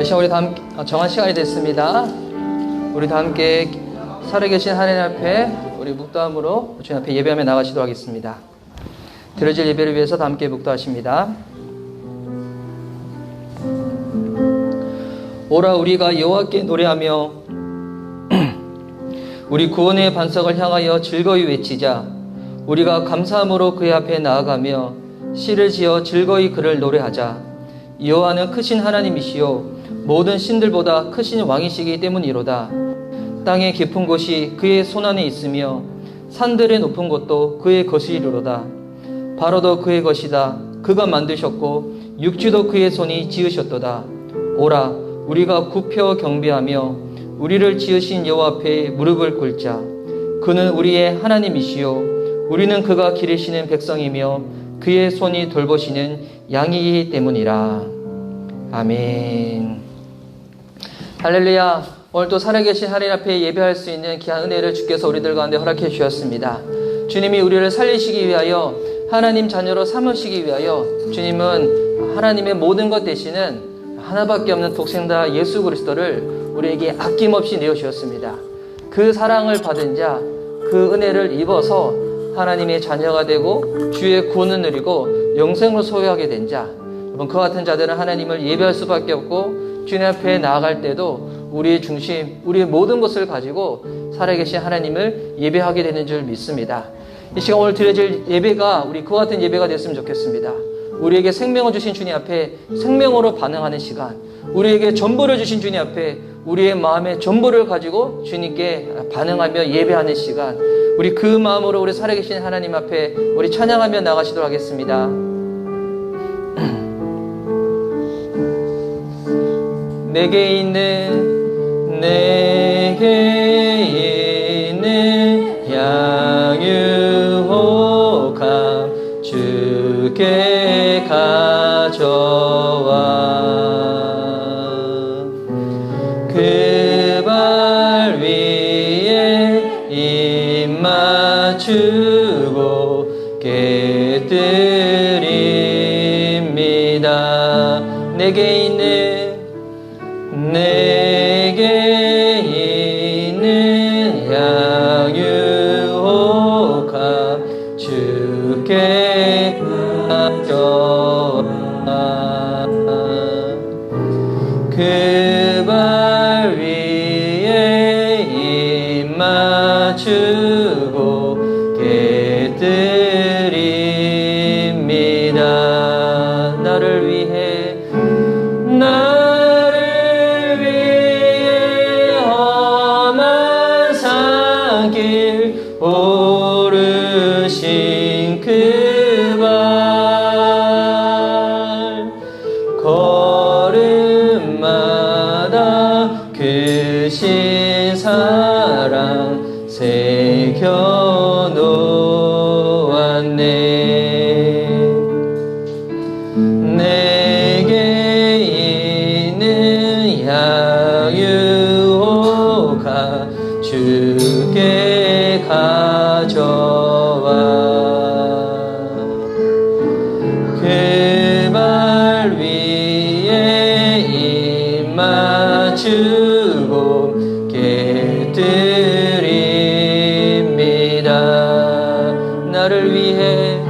이 시간 우리 정한 시간이 됐습니다. 우리 다 함께 살아계신 하나님 앞에 우리 묵도함으로 주님 앞에 예배하며 나가시도록 하겠습니다. 드려질 예배를 위해서 다 함께 묵도하십니다. 오라 우리가 여호와께 노래하며 우리 구원의 반석을 향하여 즐거이 외치자. 우리가 감사함으로 그의 앞에 나아가며 시를 지어 즐거이 그를 노래하자. 여호와는 크신 하나님이시요 모든 신들보다 크신 왕이시기 때문이로다. 땅의 깊은 곳이 그의 손안에 있으며 산들의 높은 곳도 그의 것이로다. 바로도 그의 것이다. 그가 만드셨고 육지도 그의 손이 지으셨도다. 오라 우리가 굽혀 경배하며 우리를 지으신 여호와 앞에 무릎을 꿇자. 그는 우리의 하나님이시요 우리는 그가 기르시는 백성이며 그의 손이 돌보시는 양이기 때문이라. 아멘. 할렐루야. 오늘 또 살아계신 하나님 앞에 예배할 수 있는 귀한 은혜를 주께서 우리들 가운데 허락해 주셨습니다. 주님이 우리를 살리시기 위하여 하나님 자녀로 삼으시기 위하여 주님은 하나님의 모든 것 되시는 하나밖에 없는 독생자 예수 그리스도를 우리에게 아낌없이 내어주셨습니다. 그 사랑을 받은 자, 그 은혜를 입어서 하나님의 자녀가 되고 주의 구원을 누리고 영생을 소유하게 된 자, 여러분 그 같은 자들은 하나님을 예배할 수밖에 없고 주님 앞에 나아갈 때도 우리의 중심, 우리의 모든 것을 가지고 살아계신 하나님을 예배하게 되는 줄 믿습니다. 이 시간 오늘 드려질 예배가 우리 그와 같은 예배가 됐으면 좋겠습니다. 우리에게 생명을 주신 주님 앞에 생명으로 반응하는 시간, 우리에게 전부를 주신 주님 앞에 우리의 마음의 전부를 가지고 주님께 반응하며 예배하는 시간, 우리 그 마음으로 우리 살아계신 하나님 앞에 우리 찬양하며 나가시도록 하겠습니다. 내게 있는 양유혹함 주께 가져와. 그 발 위에 입 맞추고 깨뜨립니다. 내게 있는 양유혹함 주께 가져와. 그 발 위에 입 맞추고 깨뜨립니다. 나를 위해 험한 산길 오르신 그 발, 걸음마다 크신 사랑 새겨놓았네. 내게 있는 양유혹함 주께 가져와. 그 발 위에 입 맞추고 깨뜨립니다. 나를 위해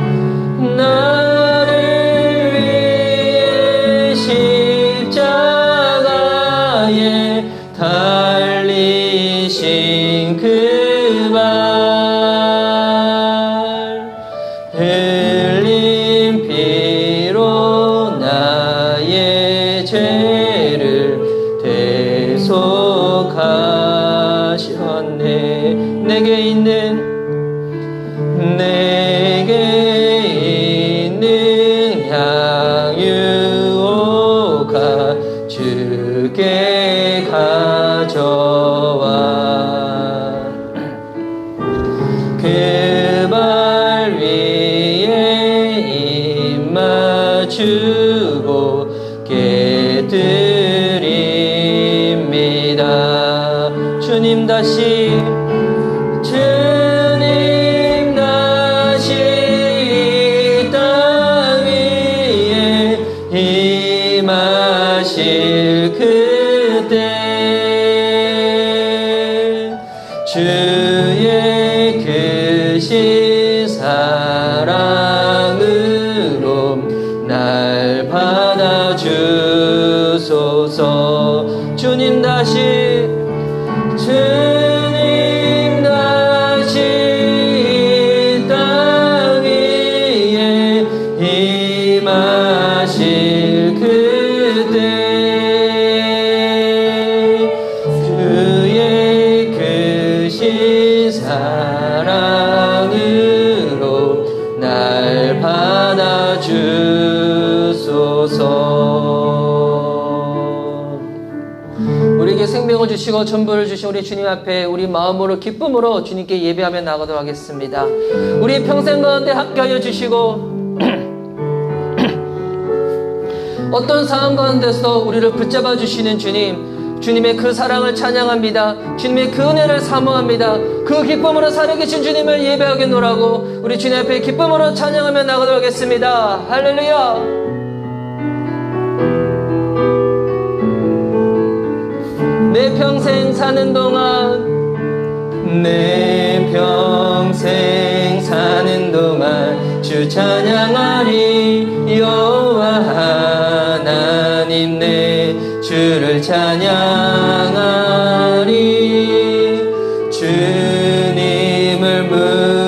십자가에 달리신 그 발, 흘린 피로 나의 죄를 대속하셨네. 내게 있는 양유혹함 주께 가져와. 그 발 위에 입 맞추고 깨뜨립니다. 주님 다시 사랑으로 날 받아주소서. 우리에게 생명을 주시고 전부를 주신 우리 주님 앞에 우리 마음으로 기쁨으로 주님께 예배하며 나가도록 하겠습니다. 우리 평생 가운데 함께하여 주시고 어떤 상황 가운데서 우리를 붙잡아 주시는 주님, 주님의 그 사랑을 찬양합니다. 주님의 그 은혜를 사모합니다. 그 기쁨으로 살아계신 주님을 예배하겠노라고 우리 주님 앞에 기쁨으로 찬양하며 나가도록 하겠습니다. 할렐루야. 내 평생 사는 동안, 내 평생 사는 동안 주 찬양하리. 여호와 하나님 내 주를 찬양하리. 주님을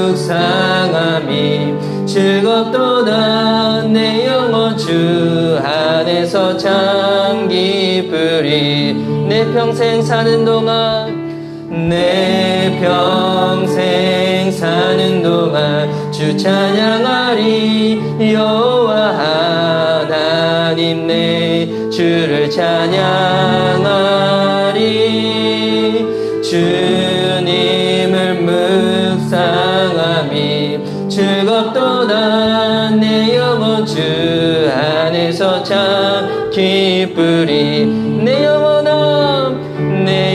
묵상함이 즐겁도다. 내 영혼 주 안에서 참 기쁘리. 내 평생 사는 동안, 내 평생 사는 동안 주 찬양하리. 여호와 하나님 내 주를 찬양하리. 주님을 묵상함이 즐겁도다. 내 영혼 주 안에서 참 기쁘리. 내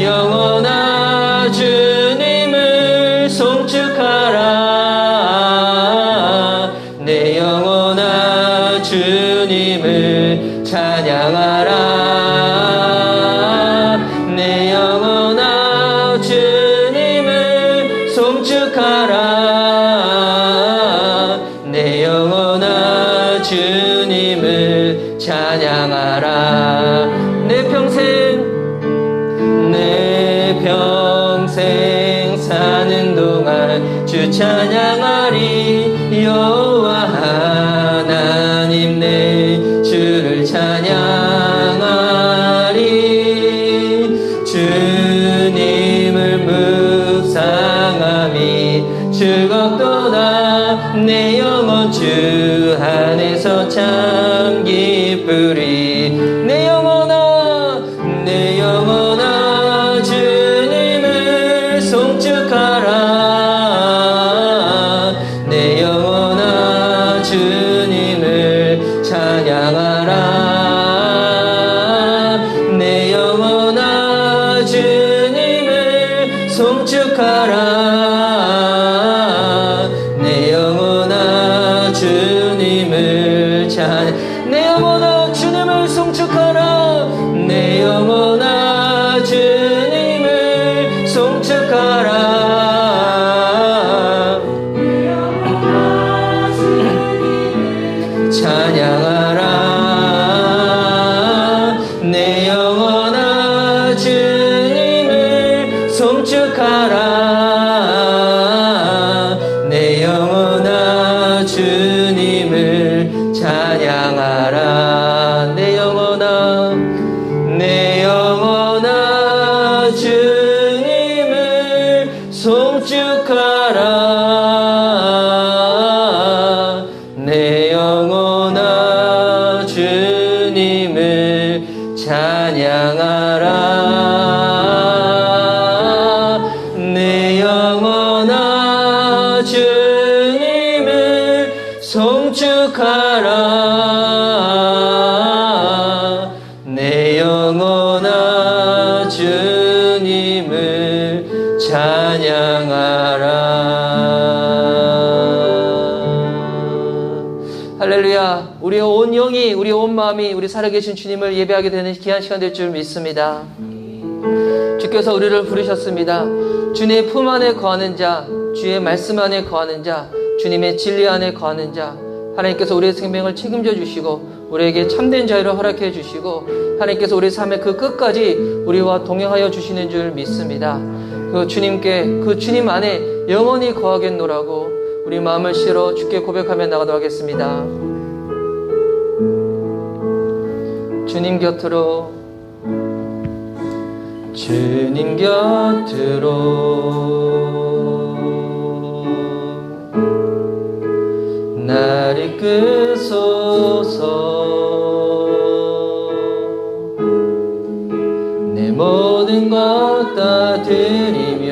영혼아 주님을 송축하라. 내 영혼아 주님을 찬양하라. 내 영혼아 주님을 송축하라. 내 영혼아 주님을 찬양하라. 내 평생 사는 동안 주 찬양하리. 여호와 하나님 내 주를 찬양하리. 주님을 묵상함이 즐겁도다. 내 영혼 주 안에서 참 기쁘리. 내 영혼아 주님을 송축하라. 내 영혼아 주님을 찬양하라. 내 영혼아 주님을 송축하라. 내 영혼아 주님을 내 영혼아 주님을 송축하라. 내 영혼아 주님을 송축하라. 찬양하라. 내 영혼아 주님을 송축하라. 내 영혼아 주님을 찬양하라. 내 영혼아 주님을 송축하라. 내 영혼아 주님을 찬양하라. 내 영혼아 주님을 송축하라. 내 영혼아 주님을 찬양하라. 할렐루야. 우리의 온 영이, 우리의 온 마음이 우리 살아계신 주님을 예배하게 되는 귀한 시간 될 줄 믿습니다. 주께서 우리를 부르셨습니다. 주님의 품 안에 거하는 자, 주의 말씀 안에 거하는 자, 주님의 진리 안에 거하는 자, 하나님께서 우리의 생명을 책임져 주시고 우리에게 참된 자유를 허락해 주시고 하나님께서 우리 삶의 그 끝까지 우리와 동행하여 주시는 줄 믿습니다. 그 주님께, 그 주님 안에 영원히 거하겠노라고 우리 마음을 실어 주께 고백하며 나가도록 하겠습니다. 주님 곁으로, 주님 곁으로 이끄소서. 내 모든 것 다 드리며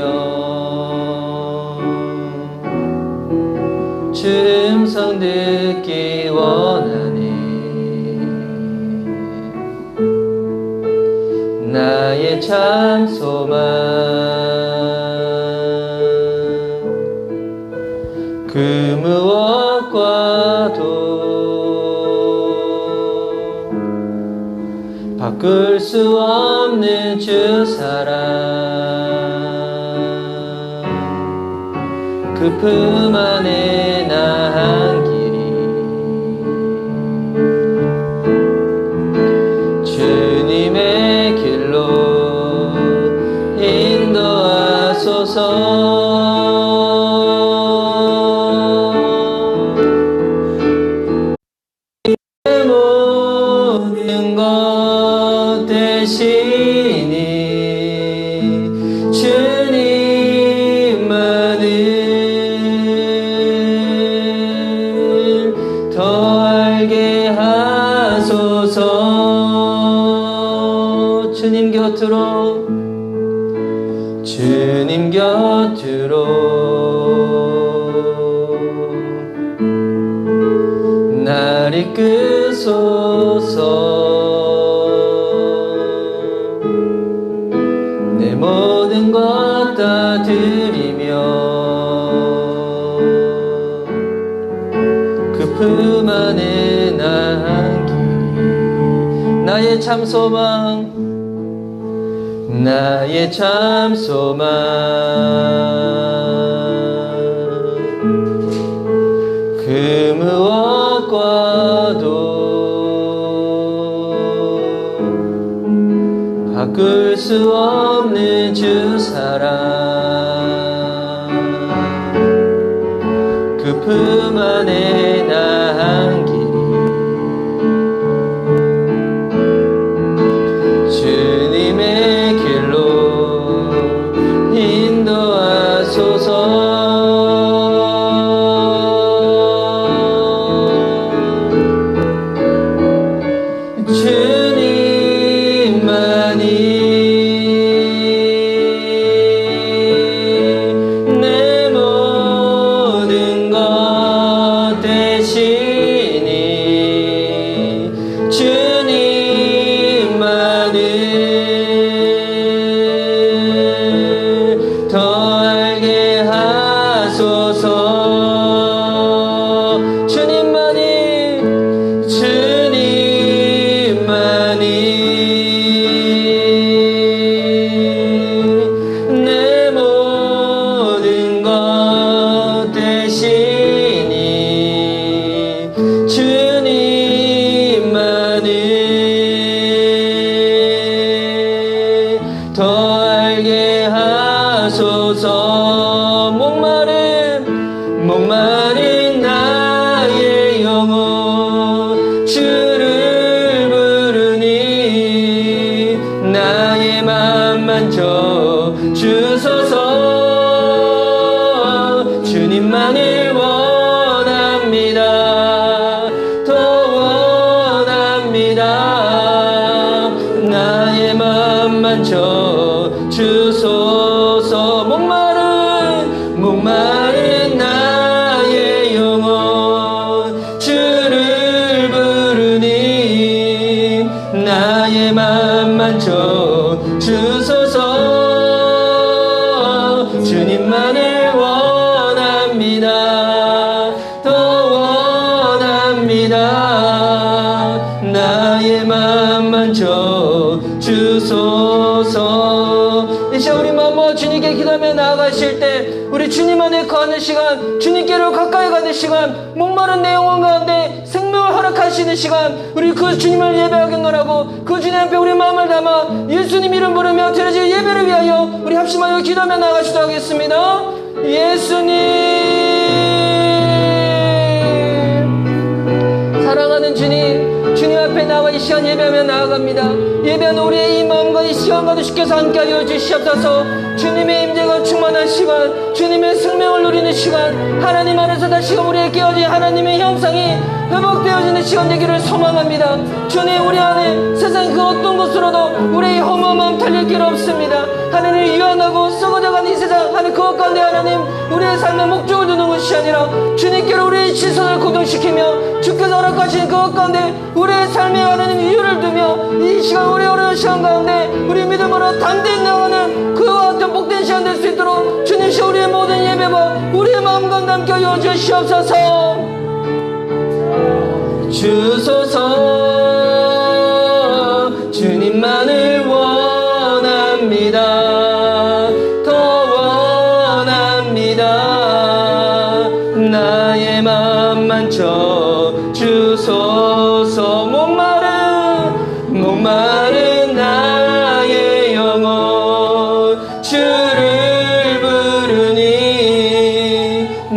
주 음성 듣기 원하네. 나의 참 소망 그 무엇과도 바꿀 수 없는 주 사랑 그 품 안에 나 한 길이 주님의 길로 인도하소서. 내 모든 것 대신이 주님만을 더 알게 하소서. 주님 곁으로 주님 곁으로 날 이끄소서. 내 모든 것 다 드리며 그 품 안에 나 한 길이 나의 참 소망 나의 참 소망 그 무엇과도 바꿀 수 없는 주 사랑 그 품 안에 나 한 길이 주님의 길로 인도하소서. 주님만이 내 모든 것 대신이 주님만을 더 알게 하소서. 주님만이 내 모든 것 대신이 주님만을 더 알게 하소서. 목마른 나의 영혼 주를 부르니 나의 맘 만져 주소서. 주님만을 원합니다. 더 원합니다. 나의 맘 만져 주소서. 목마른 나의 영혼 주를 부르니 나의 맘 만져 주소서. 주님만을 원합니다. 더 원합니다. 나의 맘 만져 주소서. 이제 우리 마음 모아 주님께 기도하며 나아가실 때 우리 주님 안에 거하는 시간, 주님께로 가까이 가는 시간, 목마른 내 영혼 가운데 생명을 허락하시는 시간, 우리 그 주님을 예배하겠노라고 그 주님 앞에 우리 마음을 담아 예수님 이름 부르며 드려질 예배를 위하여 우리 합심하여 기도하며 나아가시도록 하겠습니다. 예수님, 사랑하는 주님, 주님 앞에 나와 나와 이 시간 예배하며 나아갑니다. 예배하는 우리의 이 마음과 이 시간과도 주께서 함께하여 주시옵소서. 주님의 임재가 충만한 시간, 주님의 생명을 누리는 시간, 하나님 안에서 다시금 우리의 깨어진 하나님의 형상이 회복되어지는 시간 되기를 소망합니다. 주님, 우리 안에 세상 그 어떤 것으로도 우리의 허무한 마음 달릴 길 없습니다. 하나님, 유한하고 썩어져가는 이 세상, 하나님 그것 가운데 하나님 우리의 삶의 목적을 두는 것이 아니라 주님께로 우리의 시선을 고정시키며 주께서 허락하신 그것 가운데 우리의 삶의 하나님 이유를 두며 이 시간, 우리 어려운 시간 가운데 우리 믿음으로 담대히 나가는 그와 같은 복된 시간 될 수 있도록 주님께 우리의 모든 예배와 우리의 마음 가운데 함께 하여 주시옵소서. 주소서. 주님만을 원합니다. 더 원합니다. 나의 맘만 쳐 주소서. 목마른 나의 영혼 주를 부르니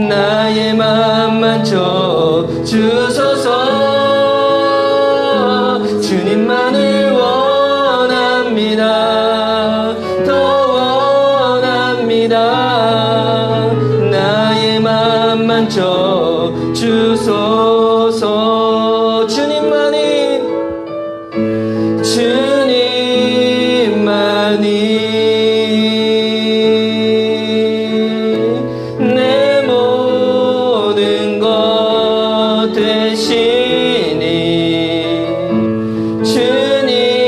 나의 맘만 쳐 주소서. 주님만을 원합니다. 더 원합니다. 나의 맘만 쳐 주소서. 주님만이 내 모든 것 되시니 주님만을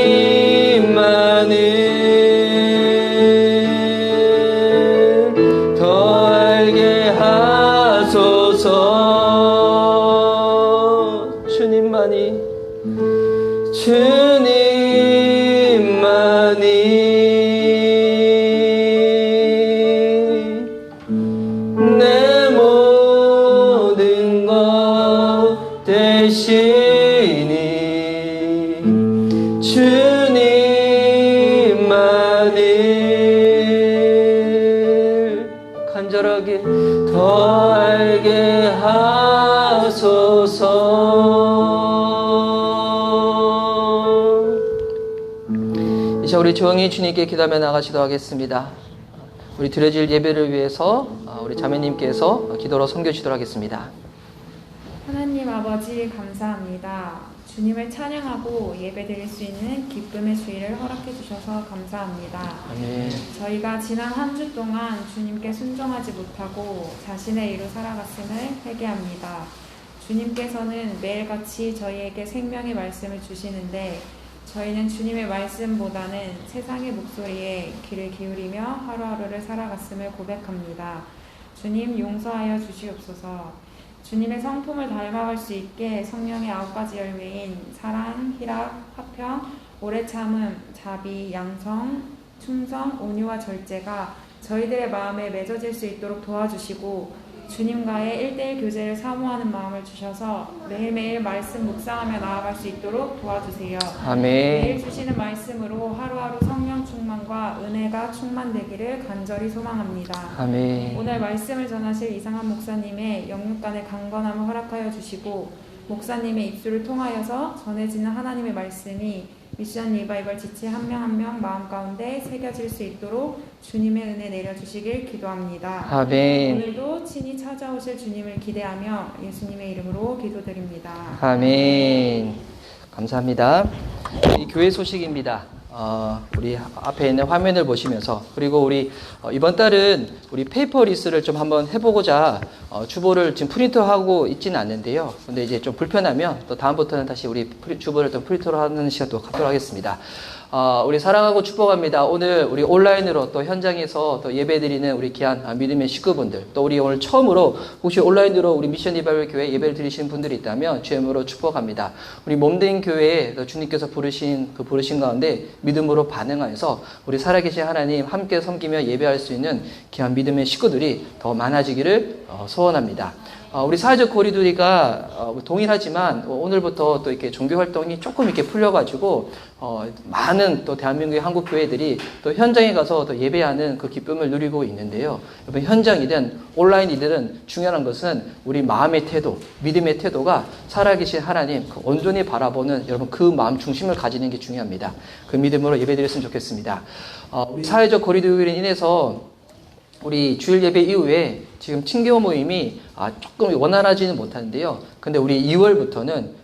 더 알게 하소서. 주님만이 내 모든 것 되시니 주님만을 간절하게 더 알게 하소서. 이제 우리 조용히 주님께 기도하며 나가시도록 하겠습니다. 우리 드려질 예배를 위해서 우리 자매님께서 기도로 섬겨주시도록 하겠습니다. 하나님 아버지 감사합니다. 주님을 찬양하고 예배드릴 수 있는 기쁨의 주일을 허락해 주셔서 감사합니다. 아멘. 저희가 지난 한 주 동안 주님께 순종하지 못하고 자신의 일로 살아갔음을 회개합니다. 주님께서는 매일같이 저희에게 생명의 말씀을 주시는데 저희는 주님의 말씀보다는 세상의 목소리에 귀를 기울이며 하루하루를 살아갔음을 고백합니다. 주님 용서하여 주시옵소서. 주님의 성품을 닮아갈 수 있게 성령의 9가지 열매인 사랑, 희락, 화평, 오래 참음, 자비, 양성, 충성, 온유와 절제가 저희들의 마음에 맺어질 수 있도록 도와주시고 주님과의 1:1 교제를 사모하는 마음을 주셔서 매일매일 말씀 묵상하며 나아갈 수 있도록 도와주세요. 아멘. 매일 주시는 말씀으로 하루하루 성령 충만과 은혜가 충만되기를 간절히 소망합니다. 아멘. 오늘 말씀을 전하실 이상한 목사님의 영육간의 강건함을 허락하여 주시고 목사님의 입술을 통하여서 전해지는 하나님의 말씀이 미션 리바이벌 지체 한 명 한 명 마음 가운데 새겨질 수 있도록 주님의 은혜 내려주시길 기도합니다. 아멘. 오늘도 친히 찾아오실 주님을 기대하며 예수님의 이름으로 기도드립니다. 아멘. 감사합니다. 이 교회 소식입니다. 우리 앞에 있는 화면을 보시면서, 그리고 우리 이번 달은 우리 페이퍼리스를 좀 한번 해보고자 주보를 지금 프린트하고 있지는 않는데요. 근데 이제 좀 불편하면 또 다음부터는 다시 우리 주보를 또 프린트로 하는 시간도 갖도록 하겠습니다. 우리 사랑하고 축복합니다. 오늘 우리 온라인으로 또 현장에서 또 예배드리는 우리 귀한 믿음의 식구분들, 또 우리 오늘 처음으로 혹시 온라인으로 우리 미션 리바이벌 교회 예배를 드리시는 분들이 있다면 주님으로 축복합니다. 우리 몸된 교회에 주님께서 부르신 그 부르신 가운데 믿음으로 반응하여서 우리 살아계신 하나님 함께 섬기며 예배할 수 있는 귀한 믿음의 식구들이 더 많아지기를 소원합니다. 우리 사회적 거리두기가 동일하지만 오늘부터 또 이렇게 종교 활동이 조금 이렇게 풀려가지고 많은 또 대한민국의 한국 교회들이 또 현장에 가서 또 예배하는 그 기쁨을 누리고 있는데요. 여러분 현장이든 온라인이든 중요한 것은 우리 마음의 태도, 믿음의 태도가 살아계신 하나님 그 온전히 바라보는 여러분 그 마음 중심을 가지는 게 중요합니다. 그 믿음으로 예배드렸으면 좋겠습니다. 우리 사회적 거리두기로 인해서 우리 주일 예배 이후에 지금 친교 모임이 조금 원활하지는 못하는데요. 근데 우리 2월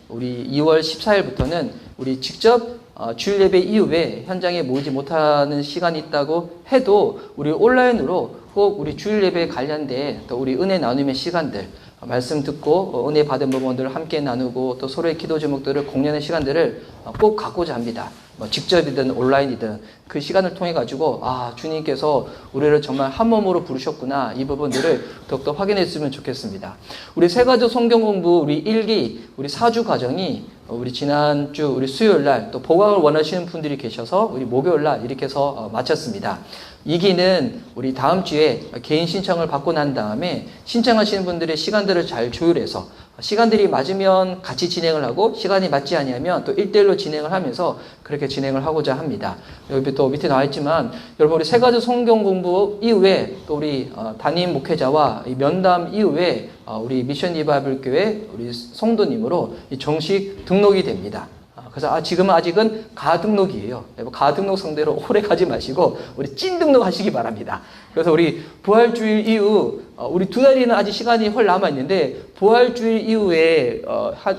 14일부터는 우리 직접 주일 예배 이후에 현장에 모이지 못하는 시간이 있다고 해도 우리 온라인으로 꼭 우리 주일 예배에 관련된 또 우리 은혜 나눔의 시간들 말씀 듣고 은혜 받은 부분들을 함께 나누고 또 서로의 기도 제목들을 공유하는 시간들을 꼭 갖고자 합니다. 직접이든 온라인이든 그 시간을 통해 가지고 주님께서 우리를 정말 한 몸으로 부르셨구나 이 부분들을 더욱더 확인했으면 좋겠습니다. 우리 세 가지 성경 공부 우리 1기 우리 4주 과정이 우리 지난주 우리 수요일 날 또 보강을 원하시는 분들이 계셔서 우리 목요일 날 이렇게 해서 마쳤습니다. 2기는 우리 다음 주에 개인 신청을 받고 난 다음에 신청하시는 분들의 시간들을 잘 조율해서 시간들이 맞으면 같이 진행을 하고 시간이 맞지 않으면 또 1대1로 진행을 하면서 그렇게 진행을 하고자 합니다. 여기 또 밑에 나와 있지만 여러분 우리 세 가지 성경 공부 이후에 또 우리 담임 목회자와 면담 이후에 우리 미션 리바이벌 교회 우리 성도님으로 정식 등록이 됩니다. 그래서 지금은 아직은 가등록이에요. 가등록 상대로 오래 가지 마시고 우리 찐 등록 하시기 바랍니다. 그래서 우리 부활주일 이후 우리 2달이는 아직 시간이 헐 남아 있는데 부활주일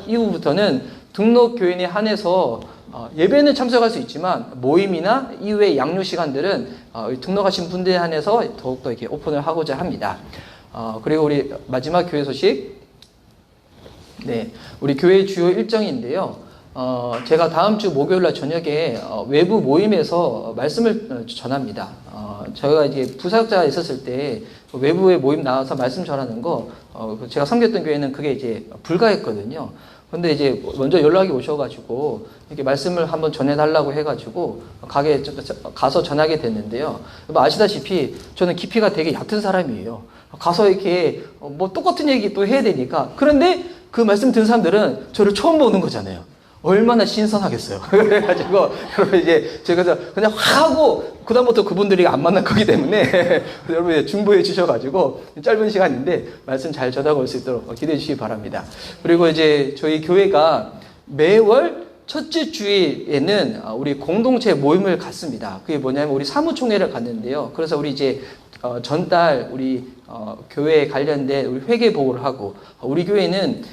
이후부터는 등록 교인에 한해서 예배는 참석할 수 있지만 모임이나 이후의 양육 시간들은 등록하신 분들에 한해서 더욱더 이렇게 오픈을 하고자 합니다. 그리고 우리 마지막 교회 소식. 네, 우리 교회 주요 일정인데요. 제가 다음 주 목요일 날 저녁에 외부 모임에서 말씀을 전합니다. 저희가 이제 부사역자가 있었을 때 외부의 모임 나와서 말씀 전하는 거 제가 섬겼던 교회는 그게 이제 불가했거든요. 근데 이제 먼저 연락이 오셔가지고 이렇게 말씀을 한번 전해달라고 해가지고 가서 전하게 됐는데요. 아시다시피 저는 깊이가 되게 얕은 사람이에요. 가서 이렇게 뭐 똑같은 얘기 또 해야 되니까. 그런데 그 말씀 듣는 사람들은 저를 처음 보는 거잖아요. 얼마나 신선하겠어요. 그래가지고, 여러분 이제 제가 그냥 확 하고, 그다음부터 그분들이 안 만날 거기 때문에, 여러분 중보해 주셔가지고, 짧은 시간인데, 말씀 잘 전하고 올 수 있도록 기대해 주시기 바랍니다. 그리고 이제 저희 교회가 매월 첫째 주일에는 우리 공동체 모임을 갖습니다. 그게 뭐냐면 우리 사무총회를 갖는데요. 그래서 우리 이제 전달 우리 교회에 관련된 우리 회계 보고를 하고, 우리 교회는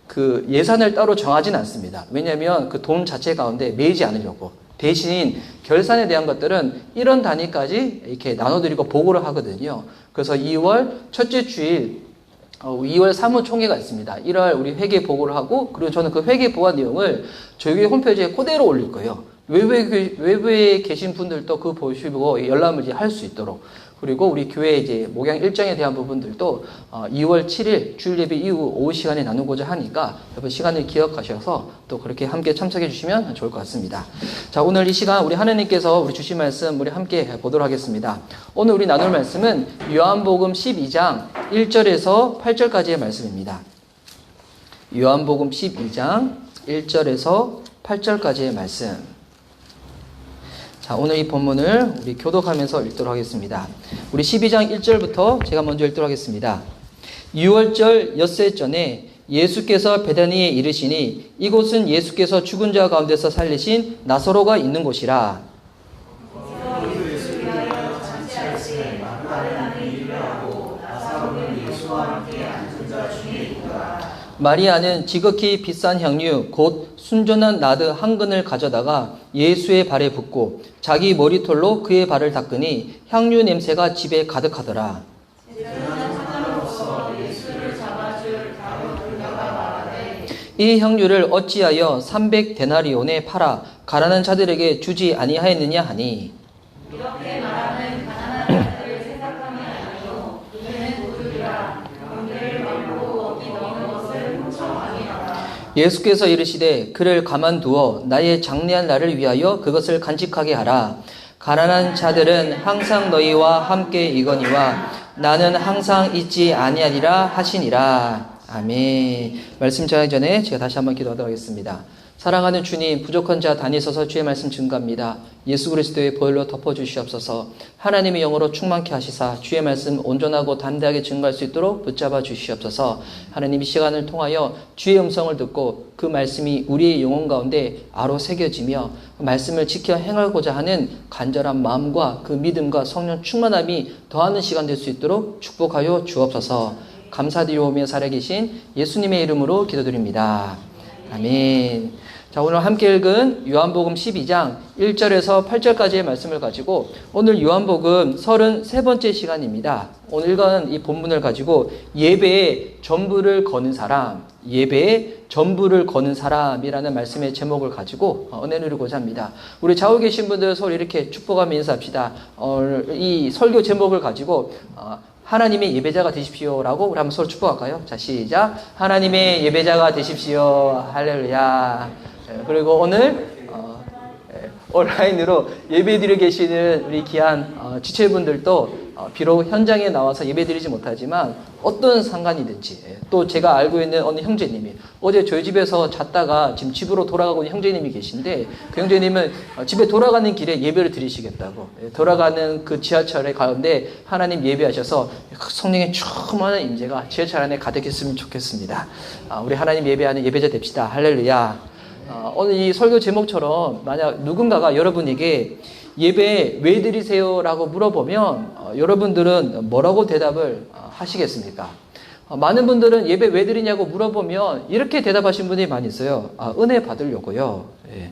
그 예산을 따로 정하진 않습니다. 왜냐하면 그 돈 자체 가운데 매이지 않으려고. 대신 결산에 대한 것들은 1원 단위까지 이렇게 나눠드리고 보고를 하거든요. 그래서 2월 첫째 주일 2월 사무총회가 있습니다. 1월 우리 회계 보고를 하고 그리고 저는 그 회계 보고한 내용을 저희 교회 홈페이지에 그대로 올릴 거예요. 외부에 계신 분들도 그거 보시고 열람을 이제 할 수 있도록. 그리고 우리 교회 이제 목양 일정에 대한 부분들도 2월 7일 주일 예배 이후 오후 시간에 나누고자 하니까 여러분 시간을 기억하셔서 또 그렇게 함께 참석해 주시면 좋을 것 같습니다. 자, 오늘 이 시간 우리 하느님께서 우리 주신 말씀 우리 함께 보도록 하겠습니다. 오늘 우리 나눌 말씀은 요한복음 12장 1절에서 8절까지의 말씀입니다. 요한복음 12장 1절에서 8절까지의 말씀. 자, 오늘 이 본문을 우리 교독하면서 읽도록 하겠습니다. 우리 12장 1절부터 제가 먼저 읽도록 하겠습니다. 6월절 엿새 전에 예수께서 베다니에 이르시니 이곳은 예수께서 죽은 자 가운데서 살리신 나사로가 있는 곳이라. 마리아는 지극히 비싼 향유 곧 순전한 나드 한 근을 가져다가 예수의 발에 붓고 자기 머리털로 그의 발을 닦으니 향유 냄새가 집에 가득하더라. 이 향유를 어찌하여 300데나리온에 팔아 가난한 자들에게 주지 아니하였느냐 하니. 이렇게 말하는 가난한 자들을 생각함이 아니요 그들은 도둑이라 그들을 막고 어디 넣는 것을 훔쳐가니라. 예수께서 이르시되 그를 가만두어 나의 장래한 날을 위하여 그것을 간직하게 하라. 가난한 자들은 항상 너희와 함께 이거니와 나는 항상 잊지 아니하리라 하시니라. 아멘. 말씀 전하기 전에 제가 다시 한번 기도하도록 하겠습니다. 사랑하는 주님, 부족한 자 다니소서 주의 말씀 증거합니다. 예수 그리스도의 보혈로 덮어주시옵소서. 하나님의 영으로 충만케 하시사 주의 말씀 온전하고 담대하게 증거할 수 있도록 붙잡아 주시옵소서. 하나님 이 시간을 통하여 주의 음성을 듣고 그 말씀이 우리의 영혼 가운데 아로 새겨지며 그 말씀을 지켜 행하고자 하는 간절한 마음과 그 믿음과 성령 충만함이 더하는 시간 될 수 있도록 축복하여 주옵소서. 감사드리오며 살아계신 예수님의 이름으로 기도드립니다. 아멘. 자, 오늘 함께 읽은 요한복음 12장 1절에서 8절까지의 말씀을 가지고 오늘 요한복음 33번째 시간입니다. 오늘 읽은 이 본문을 가지고 예배에 전부를 거는 사람, 예배에 전부를 거는 사람이라는 말씀의 제목을 가지고 은혜 누리고자 합니다. 우리 좌우 계신 분들 서로 이렇게 축복하며 인사합시다. 이 설교 제목을 가지고 하나님의 예배자가 되십시오라고 우리 한번 서로 축복할까요? 자, 시작. 하나님의 예배자가 되십시오. 할렐루야. 그리고 오늘 온라인으로 예배드리고 계시는 우리 귀한 지체분들도 비록 현장에 나와서 예배드리지 못하지만 어떤 상관이든지 또 제가 알고 있는 어느 형제님이 어제 저희 집에서 잤다가 지금 집으로 돌아가고 있는 형제님이 계신데 그 형제님은 집에 돌아가는 길에 예배를 드리시겠다고 돌아가는 그 지하철의 가운데 하나님 예배하셔서 성령의 충만한 임재가 지하철 안에 가득했으면 좋겠습니다. 우리 하나님 예배하는 예배자 됩시다. 할렐루야. 오늘 이 설교 제목처럼 만약 누군가가 여러분에게 예배 왜 드리세요? 라고 물어보면 여러분들은 뭐라고 대답을 하시겠습니까? 많은 분들은 예배 왜 드리냐고 물어보면 이렇게 대답하신 분이 많이 있어요. 은혜 받으려고요. 예.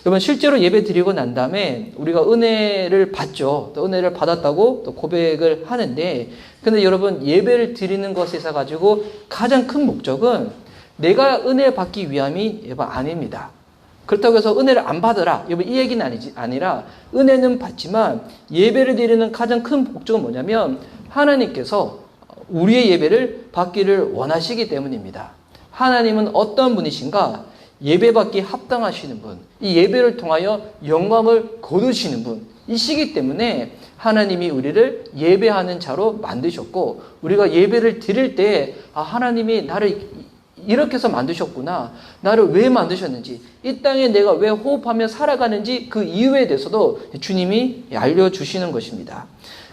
여러분 실제로 예배 드리고 난 다음에 우리가 은혜를 받죠. 또 은혜를 받았다고 또 고백을 하는데 근데 여러분 예배를 드리는 것에 있어 가지고 가장 큰 목적은 내가 은혜 받기 위함이 아닙니다. 그렇다고 해서 은혜를 안 받으라. 여러분 이 얘기는 아니라 은혜는 받지만 예배를 드리는 가장 큰 목적은 뭐냐면 하나님께서 우리의 예배를 받기를 원하시기 때문입니다. 하나님은 어떤 분이신가? 예배받기 합당하시는 분. 이 예배를 통하여 영광을 거두시는 분이시기 때문에 하나님이 우리를 예배하는 자로 만드셨고 우리가 예배를 드릴 때 하나님이 나를 이렇게 해서 만드셨구나. 나를 왜 만드셨는지, 이 땅에 내가 왜 호흡하며 살아가는지 그 이유에 대해서도 주님이 알려주시는 것입니다.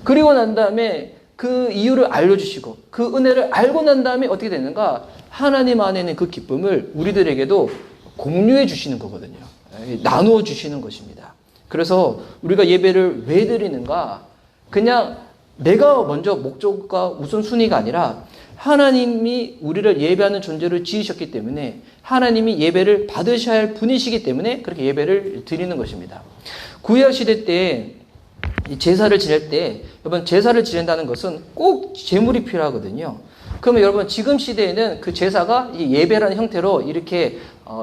그리고 난 다음에 그 이유를 알려주시고 그 은혜를 알고 난 다음에 어떻게 되는가? 하나님 안에 있는 그 기쁨을 우리들에게도 공유해 주시는 거거든요. 나누어 주시는 것입니다. 그래서 우리가 예배를 왜 드리는가? 그냥 내가 먼저 목적과 우선순위가 아니라 하나님이 우리를 예배하는 존재로 지으셨기 때문에 하나님이 예배를 받으셔야 할 분이시기 때문에 그렇게 예배를 드리는 것입니다. 구약 시대 때 제사를 지낼 때 여러분 제사를 지낸다는 것은 꼭 제물이 필요하거든요. 그러면 여러분 지금 시대에는 그 제사가 이 예배라는 형태로 이렇게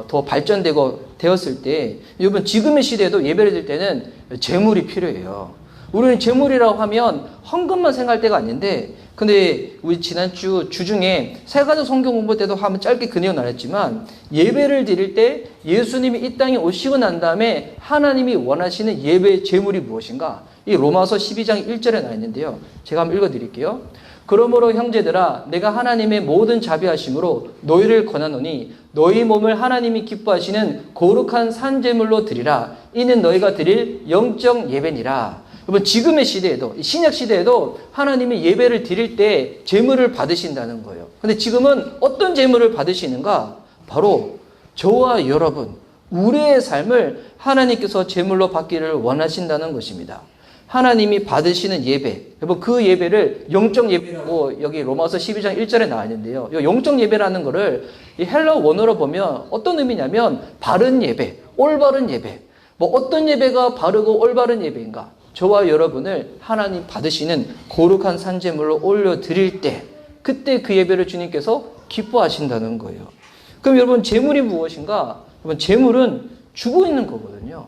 더 발전되고 되었을 때 여러분 지금의 시대에도 예배를 드릴 때는 제물이 필요해요. 우리는 제물이라고 하면 헌금만 생각할 때가 아닌데 근데 우리 지난주 주중에 세가지 성경 공부 때도 한번 짧게 그 내용 나눴지만 예배를 드릴 때 예수님이 이 땅에 오시고 난 다음에 하나님이 원하시는 예배의 제물이 무엇인가? 이 로마서 12장 1절에 나와 있는데요. 제가 한번 읽어드릴게요. 그러므로 형제들아 내가 하나님의 모든 자비하심으로 너희를 권하노니 너희 몸을 하나님이 기뻐하시는 거룩한 산제물로 드리라. 이는 너희가 드릴 영적 예배니라. 여러분 지금의 시대에도 신약 시대에도 하나님이 예배를 드릴 때 제물을 받으신다는 거예요. 근데 지금은 어떤 제물을 받으시는가? 바로 저와 여러분 우리의 삶을 하나님께서 제물로 받기를 원하신다는 것입니다. 하나님이 받으시는 예배, 여러분 그 예배를 영적 예배라고 여기 로마서 12장 1절에 나와 있는데요. 이 영적 예배라는 거를 이 헬라 원어로 보면 어떤 의미냐면 바른 예배, 올바른 예배. 뭐 어떤 예배가 바르고 올바른 예배인가? 저와 여러분을 하나님 받으시는 거룩한 산제물로 올려드릴 때 그때 그 예배를 주님께서 기뻐하신다는 거예요. 그럼 여러분 제물이 무엇인가? 여러분 제물은 죽어 있는 거거든요.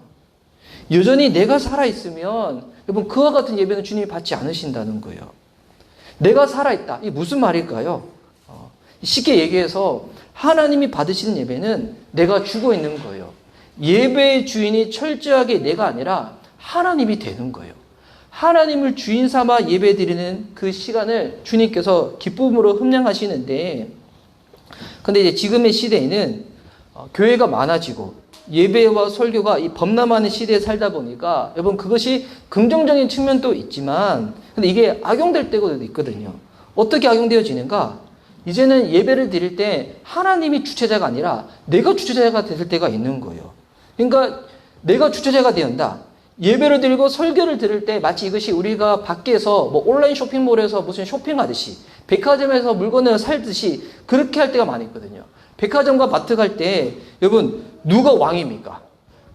여전히 내가 살아있으면 여러분 그와 같은 예배는 주님이 받지 않으신다는 거예요. 내가 살아있다. 이게 무슨 말일까요? 쉽게 얘기해서 하나님이 받으시는 예배는 내가 죽어 있는 거예요. 예배의 주인이 철저하게 내가 아니라 하나님이 되는 거예요. 하나님을 주인 삼아 예배드리는 그 시간을 주님께서 기쁨으로 흠량하시는데, 근데 이제 지금의 시대에는 교회가 많아지고 예배와 설교가 이 범람하는 시대에 살다 보니까 여러분 그것이 긍정적인 측면도 있지만 근데 이게 악용될 때도 있거든요. 어떻게 악용되어지는가? 이제는 예배를 드릴 때 하나님이 주체자가 아니라 내가 주체자가 될 때가 있는 거예요. 그러니까 내가 주체자가 되었다. 예배를 드리고 설교를 들을 때 마치 이것이 우리가 밖에서 뭐 온라인 쇼핑몰에서 무슨 쇼핑하듯이 백화점에서 물건을 살듯이 그렇게 할 때가 많이 있거든요. 백화점과 마트 갈 때 여러분 누가 왕입니까?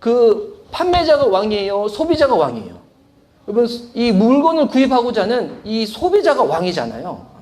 그 판매자가 왕이에요? 소비자가 왕이에요? 여러분 이 물건을 구입하고자 하는 이 소비자가 왕이잖아요.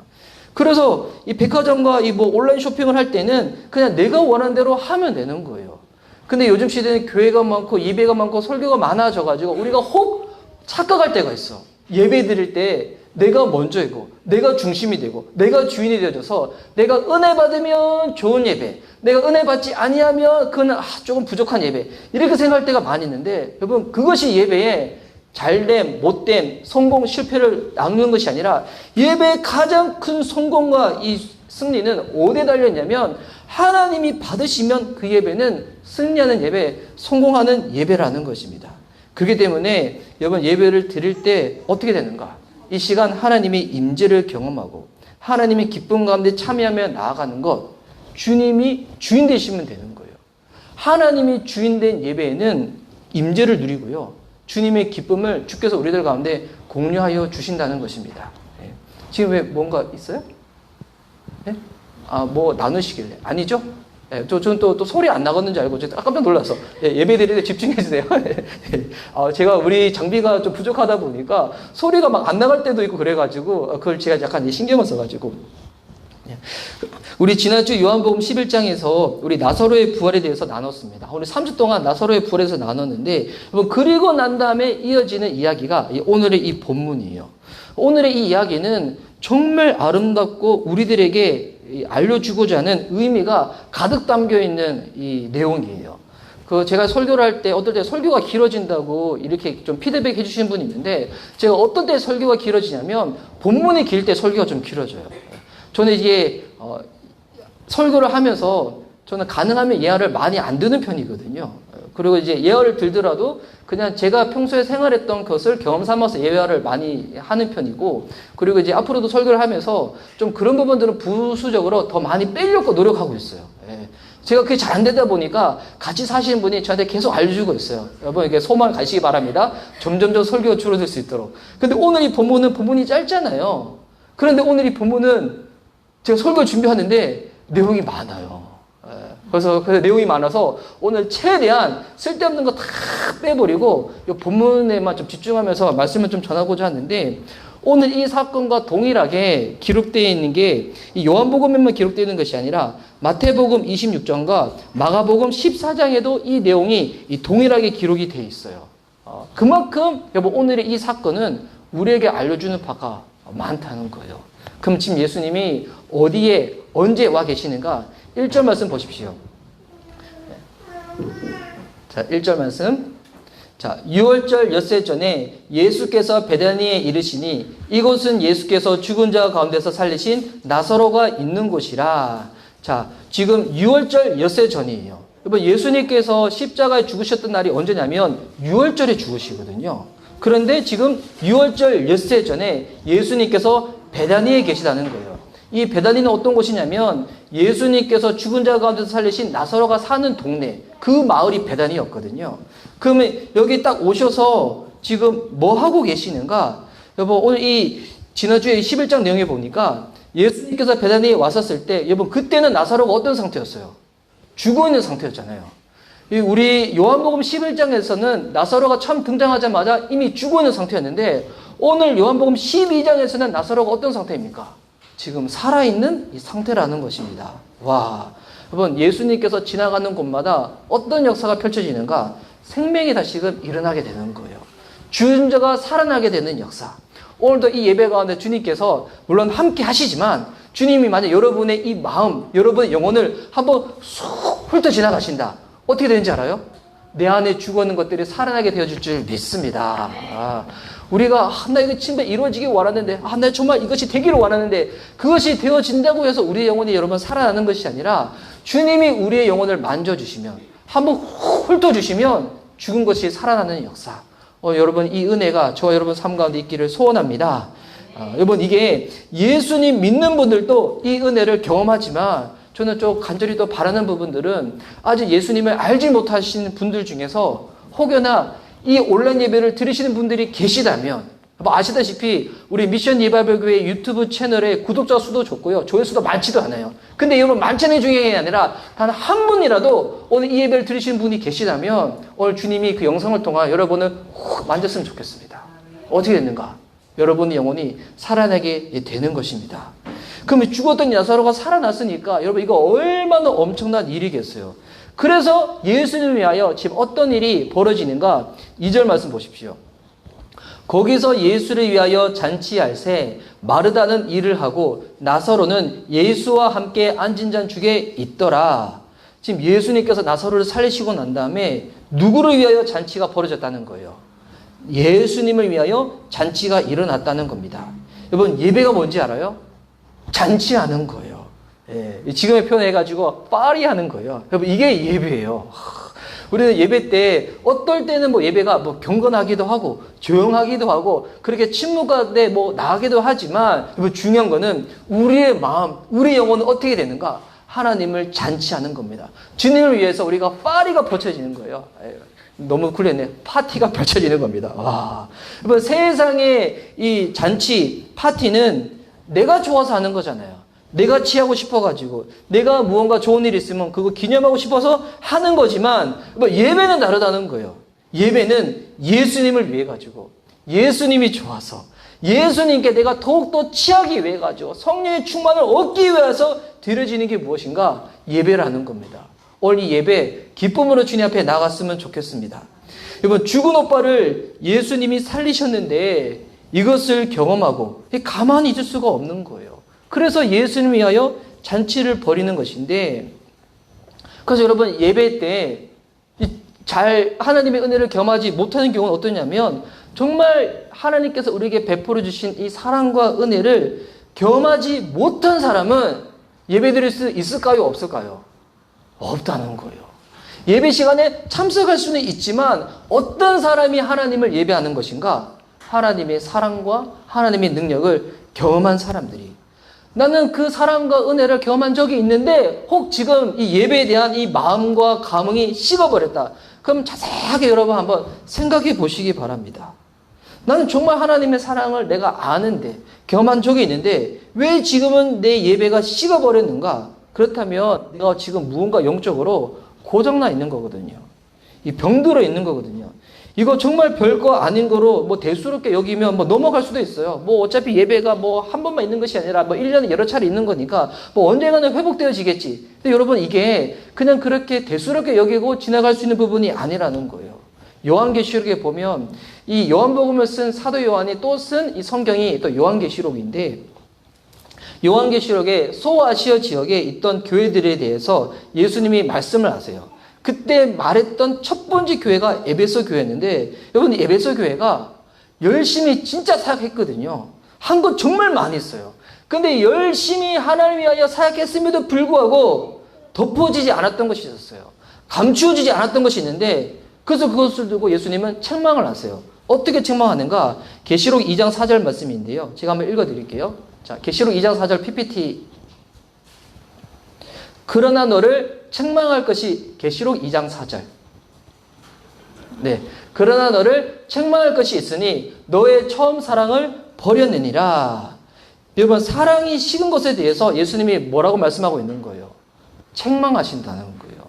그래서 이 백화점과 이 뭐 온라인 쇼핑을 할 때는 그냥 내가 원하는 대로 하면 되는 거예요. 근데 요즘 시대는 교회가 많고 예배가 많고 설교가 많아져가지고 우리가 혹 착각할 때가 있어. 예배 드릴 때 내가 먼저이고 내가 중심이 되고 내가 주인이 되어져서 내가 은혜 받으면 좋은 예배, 내가 은혜 받지 아니하면 그는 조금 부족한 예배 이렇게 생각할 때가 많이 있는데 여러분 그것이 예배의 잘됨, 못됨, 성공, 실패를 나누는 것이 아니라 예배의 가장 큰 성공과 이 승리는 어디에 달려있냐면 하나님이 받으시면 그 예배는 승리하는 예배, 성공하는 예배라는 것입니다. 그렇기 때문에 여러분 예배를 드릴 때 어떻게 되는가? 이 시간 하나님의 임재를 경험하고 하나님의 기쁨 가운데 참여하며 나아가는 것, 주님이 주인 되시면 되는 거예요. 하나님이 주인 된 예배에는 임재를 누리고요. 주님의 기쁨을 주께서 우리들 가운데 공유하여 주신다는 것입니다. 네. 지금 왜 뭔가 있어요? 네? 뭐 나누시길래. 아니죠? 네, 저는 또 소리 안 나갔는 줄 알고 깜짝 놀라서 예배 드릴 때 집중해 주세요. 제가 우리 장비가 좀 부족하다 보니까 소리가 막 안 나갈 때도 있고 그래가지고 그걸 제가 약간 신경을 써가지고 우리 지난주 요한복음 11장에서 우리 나사로의 부활에 대해서 나눴습니다. 오늘 3주 동안 나사로의 부활에 대해서 나눴는데 그리고 난 다음에 이어지는 이야기가 오늘의 이 본문이에요. 오늘의 이 이야기는 정말 아름답고 우리들에게 알려주고자 하는 의미가 가득 담겨 있는 이 내용이에요. 제가 설교를 할 때 어떨 때 설교가 길어진다고 이렇게 좀 피드백 해주시는 분이 있는데 제가 어떤 때 설교가 길어지냐면 본문이 길 때 설교가 좀 길어져요. 저는 이게 설교를 하면서 저는 가능하면 예화를 많이 안 드는 편이거든요. 그리고 이제 예화를 들더라도 그냥 제가 평소에 생활했던 것을 경험 삼아서 예화를 많이 하는 편이고 그리고 이제 앞으로도 설교를 하면서 좀 그런 부분들은 부수적으로 더 많이 빼려고 노력하고 있어요. 예. 제가 그게 잘 안 되다 보니까 같이 사시는 분이 저한테 계속 알려주고 있어요. 여러분 이렇게 소망을 가시기 바랍니다. 점점점 설교가 줄어들 수 있도록. 근데 오늘 이 본문이 짧잖아요. 그런데 오늘 이 본문은 제가 설교 준비하는데 내용이 많아요. 그래서 그 내용이 많아서 오늘 최대한 쓸데없는 거 다 빼버리고 이 본문에만 좀 집중하면서 말씀을 좀 전하고자 하는데 오늘 이 사건과 동일하게 기록되어 있는 게 이 요한복음에만 기록되어 있는 것이 아니라 마태복음 26장과 마가복음 14장에도 이 내용이 동일하게 기록이 되어 있어요. 그만큼 여러분 오늘의 이 사건은 우리에게 알려주는 바가 많다는 거예요. 그럼 지금 예수님이 어디에 언제 와 계시는가? 1절 말씀 보십시오. 자, 1절 말씀. 자, 6월절 엿새 전에 예수께서 베다니에 이르시니 이곳은 예수께서 죽은 자 가운데서 살리신 나사로가 있는 곳이라. 자, 지금 6월절 엿새 전이에요. 여러분 예수님께서 십자가에 죽으셨던 날이 언제냐면 6월절에 죽으시거든요. 그런데 지금 6월절 엿새 전에 예수님께서 베다니에 계시다는 거예요. 이 베다니는 어떤 곳이냐면 예수님께서 죽은 자 가운데서 살리신 나사로가 사는 동네, 그 마을이 베다니였거든요. 그러면 여기 딱 오셔서 지금 뭐 하고 계시는가? 여러분 오늘 이 지난주에 11장 내용에 보니까 예수님께서 베다니에 왔었을 때 여러분 그때는 나사로가 어떤 상태였어요? 죽어 있는 상태였잖아요. 우리 요한복음 11장에서는 나사로가 처음 등장하자마자 이미 죽어 있는 상태였는데 오늘 요한복음 12장에서는 나사로가 어떤 상태입니까? 지금 살아있는 이 상태라는 것입니다. 와, 여러분 예수님께서 지나가는 곳마다 어떤 역사가 펼쳐지는가? 생명이 다시금 일어나게 되는 거예요. 죽은 자가 살아나게 되는 역사. 오늘도 이 예배 가운데 주님께서 물론 함께 하시지만 주님이 만약 여러분의 이 마음, 여러분의 영혼을 한번 쑥 훑어 지나가신다. 어떻게 되는지 알아요? 내 안에 죽어있는 것들이 살아나게 되어질 줄 믿습니다. 우리가 나 이거 진짜 이루어지기 원하는데 나 정말 이것이 되기를 원하는데 그것이 되어진다고 해서 우리의 영혼이 여러분 살아나는 것이 아니라 주님이 우리의 영혼을 만져주시면 한번 훑어주시면 죽은 것이 살아나는 역사. 여러분 이 은혜가 저와 여러분 삶 가운데 있기를 소원합니다. 여러분 이게 예수님 믿는 분들도 이 은혜를 경험하지만 저는 좀 간절히 또 바라는 부분들은 아직 예수님을 알지 못하시는 분들 중에서 혹여나 이 온라인 예배를 들으시는 분들이 계시다면 아시다시피 우리 미션 리바이벌 교회 유튜브 채널에 구독자 수도 좋고요. 조회수도 많지도 않아요. 근데 여러분 많지는 중요한 게 아니라 단 한 분이라도 오늘 이 예배를 들으시는 분이 계시다면 오늘 주님이 그 영상을 통해 여러분을 훅 만졌으면 좋겠습니다. 어떻게 됐는가? 여러분의 영혼이 살아나게 되는 것입니다. 그러면 죽었던 나사로가 살아났으니까 여러분 이거 얼마나 엄청난 일이겠어요. 그래서 예수님을 위하여 지금 어떤 일이 벌어지는가? 2절 말씀 보십시오. 거기서 예수를 위하여 잔치할새 마르다는 일을 하고 나사로는 예수와 함께 앉은 잔축에 있더라. 지금 예수님께서 나사로를 살리시고 난 다음에 누구를 위하여 잔치가 벌어졌다는 거예요. 예수님을 위하여 잔치가 일어났다는 겁니다. 여러분 예배가 뭔지 알아요? 잔치하는 거예요. 지금의 표현을 해가지고 파리하는 거예요. 여러분 이게 예배예요. 우리는 예배 때 어떨 때는 뭐 예배가 뭐 경건하기도 하고 조용하기도 하고 그렇게 침묵하되 뭐 나가기도 하지만 여러분 중요한 거는 우리의 마음, 우리의 영혼은 어떻게 되는가? 하나님을 잔치하는 겁니다. 주님을 위해서 우리가 파리가 펼쳐지는 거예요. 너무 굴렸네. 파티가 펼쳐지는 겁니다. 와. 여러분 세상의 이 잔치 파티는 내가 좋아서 하는 거잖아요. 내가 취하고 싶어가지고 내가 무언가 좋은 일이 있으면 그거 기념하고 싶어서 하는 거지만 예배는 다르다는 거예요. 예배는 예수님을 위해 가지고 예수님이 좋아서 예수님께 내가 더욱더 취하기 위해 가지고 성령의 충만을 얻기 위해서 드려지는 게 무엇인가? 예배라는 겁니다. 오늘 이 예배 기쁨으로 주님 앞에 나갔으면 좋겠습니다. 여러분 죽은 오빠를 예수님이 살리셨는데 이것을 경험하고 가만히 있을 수가 없는 거예요. 그래서 예수님을 위하여 잔치를 벌이는 것인데 그래서 여러분 예배 때 잘 하나님의 은혜를 경험하지 못하는 경우는 어떠냐면 정말 하나님께서 우리에게 베풀어 주신 이 사랑과 은혜를 경험하지 못한 사람은 예배 드릴 수 있을까요? 없을까요? 없다는 거예요. 예배 시간에 참석할 수는 있지만 어떤 사람이 하나님을 예배하는 것인가? 하나님의 사랑과 하나님의 능력을 경험한 사람들이 나는 그 사랑과 은혜를 경험한 적이 있는데 혹 지금 이 예배에 대한 이 마음과 감흥이 식어버렸다. 그럼 자세하게 여러분 한번 생각해 보시기 바랍니다. 나는 정말 하나님의 사랑을 내가 아는데 경험한 적이 있는데 왜 지금은 내 예배가 식어버렸는가? 그렇다면 내가 지금 무언가 영적으로 고장나 있는 거거든요. 이 병들어 있는 거거든요. 이거 정말 별거 아닌 거로 뭐 대수롭게 여기면 뭐 넘어갈 수도 있어요. 뭐 어차피 예배가 뭐 한 번만 있는 것이 아니라 뭐 1년에 여러 차례 있는 거니까 뭐 언젠가는 회복되어지겠지. 근데 여러분 이게 그냥 그렇게 대수롭게 여기고 지나갈 수 있는 부분이 아니라는 거예요. 요한계시록에 보면 이 요한복음을 쓴 사도 요한이 또 쓴 이 성경이 또 요한계시록인데 요한계시록에 소아시아 지역에 있던 교회들에 대해서 예수님이 말씀을 하세요. 그때 말했던 첫 번째 교회가 에베소 교회였는데 여러분 에베소 교회가 열심히 진짜 사역했거든요. 한 것 정말 많이 했어요. 근데 열심히 하나님 위하여 사역했음에도 불구하고 덮어지지 않았던 것이 있었어요. 감추어지지 않았던 것이 있는데 그래서 그것을 두고 예수님은 책망을 하세요. 어떻게 책망하는가? 계시록 2장 4절 말씀인데요. 제가 한번 읽어드릴게요. 자, 계시록 2장 4절 PPT. 그러나 너를 책망할 것이 계시록 2장 4절. 네. 그러나 너를 책망할 것이 있으니 너의 처음 사랑을 버렸느니라. 여러분 사랑이 식은 것에 대해서 예수님이 뭐라고 말씀하고 있는 거예요? 책망하신다는 거예요.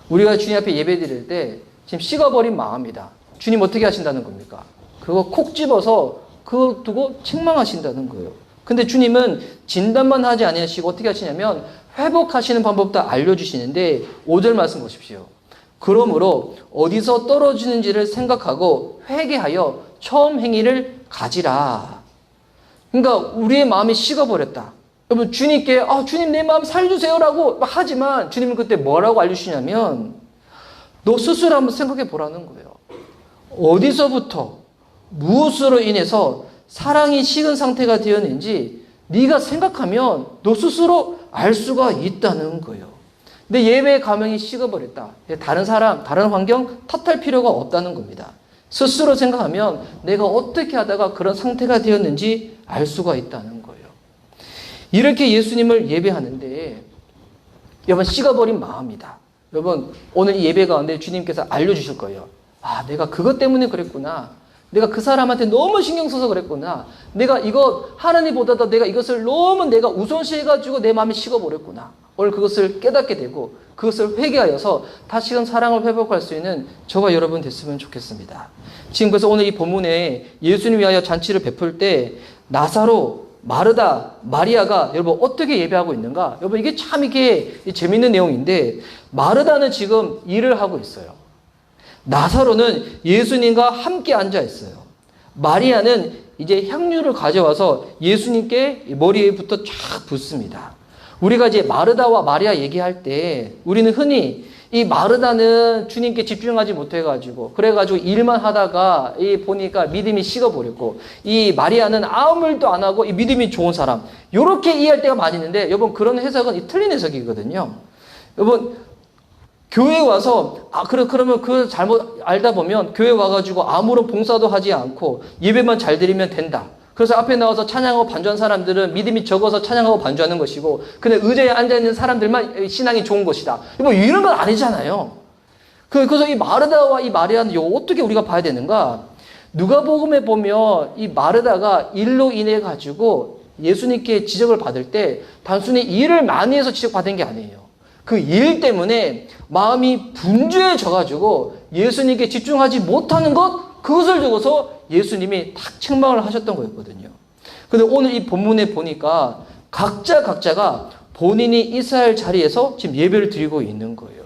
우리가 주님 앞에 예배 드릴 때 지금 식어버린 마음이다. 주님 어떻게 하신다는 겁니까? 그거 콕 집어서 그거 두고 책망하신다는 거예요. 근데 주님은 진단만 하지 아니하시고 어떻게 하시냐면 회복하시는 방법도 알려주시는데 5절 말씀 보십시오. 그러므로 어디서 떨어지는지를 생각하고 회개하여 처음 행위를 가지라. 그러니까 우리의 마음이 식어버렸다. 여러분 주님께 주님 내 마음 살려주세요라고 하지만 주님은 그때 뭐라고 알려주시냐면 너 스스로 한번 생각해 보라는 거예요. 어디서부터 무엇으로 인해서 사랑이 식은 상태가 되었는지 네가 생각하면 너 스스로 알 수가 있다는 거예요. 내 예배의 가명이 식어버렸다. 다른 사람, 다른 환경 탓할 필요가 없다는 겁니다. 스스로 생각하면 내가 어떻게 하다가 그런 상태가 되었는지 알 수가 있다는 거예요. 이렇게 예수님을 예배하는데 여러분 식어버린 마음이다. 여러분 오늘 이 예배 가운데 주님께서 알려주실 거예요. 아, 내가 그것 때문에 그랬구나. 내가 그 사람한테 너무 신경 써서 그랬구나. 내가 이거 하나님보다도 내가 이것을 너무 내가 우선시해가지고 내 마음이 식어버렸구나. 오늘 그것을 깨닫게 되고 그것을 회개하여서 다시금 사랑을 회복할 수 있는 저와 여러분 됐으면 좋겠습니다. 지금 그래서 오늘 이 본문에 예수님 위하여 잔치를 베풀 때 나사로, 마르다, 마리아가 여러분 어떻게 예배하고 있는가? 여러분 이게 참 이게 재밌는 내용인데 마르다는 지금 일을 하고 있어요. 나사로는 예수님과 함께 앉아 있어요. 마리아는 이제 향유를 가져와서 예수님께 머리에부터 쫙 붓습니다. 우리가 이제 마르다와 마리아 얘기할 때 우리는 흔히 이 마르다는 주님께 집중하지 못해가지고 그래가지고 일만 하다가 보니까 믿음이 식어버렸고 이 마리아는 아무 일도 안 하고 이 믿음이 좋은 사람 이렇게 이해할 때가 많이 있는데 여러분 그런 해석은 틀린 해석이거든요. 여러분 교회에 와서 그러면 그 잘못 알다 보면 교회 와가지고 아무런 봉사도 하지 않고 예배만 잘 드리면 된다. 그래서 앞에 나와서 찬양하고 반주한 사람들은 믿음이 적어서 찬양하고 반주하는 것이고 근데 의자에 앉아있는 사람들만 신앙이 좋은 것이다. 뭐 이런 건 아니잖아요. 그래서 이 마르다와 이 마리아는 어떻게 우리가 봐야 되는가? 누가복음에 보면 이 마르다가 일로 인해 가지고 예수님께 지적을 받을 때 단순히 일을 많이 해서 지적받은 게 아니에요. 그 일 때문에 마음이 분주해져가지고 예수님께 집중하지 못하는 그것을 적어서 예수님이 탁 책망을 하셨던 거였거든요. 근데 오늘 이 본문에 보니까 각자가 본인이 있어야 할 자리에서 지금 예배를 드리고 있는 거예요.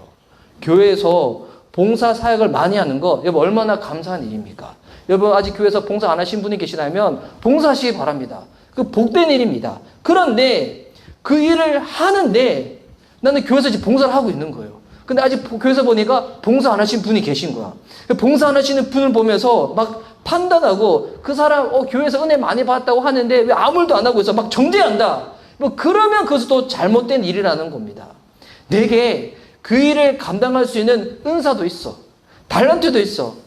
교회에서 봉사 사역을 많이 하는 거 여러분 얼마나 감사한 일입니까? 여러분 아직 교회에서 봉사 안 하신 분이 계시다면 봉사하시기 바랍니다. 그 복된 일입니다. 그런데 그 일을 하는데 나는 교회에서 지금 봉사를 하고 있는 거예요. 근데 아직 교회에서 보니까 봉사 안 하신 분이 계신 거야. 봉사 안 하시는 분을 보면서 막 판단하고 그 사람 교회에서 은혜 많이 받았다고 하는데 왜 아무 일도 안 하고 있어? 막 정죄한다. 뭐 그러면 그것은 또 잘못된 일이라는 겁니다. 내게 그 일을 감당할 수 있는 은사도 있어. 달란트도 있어.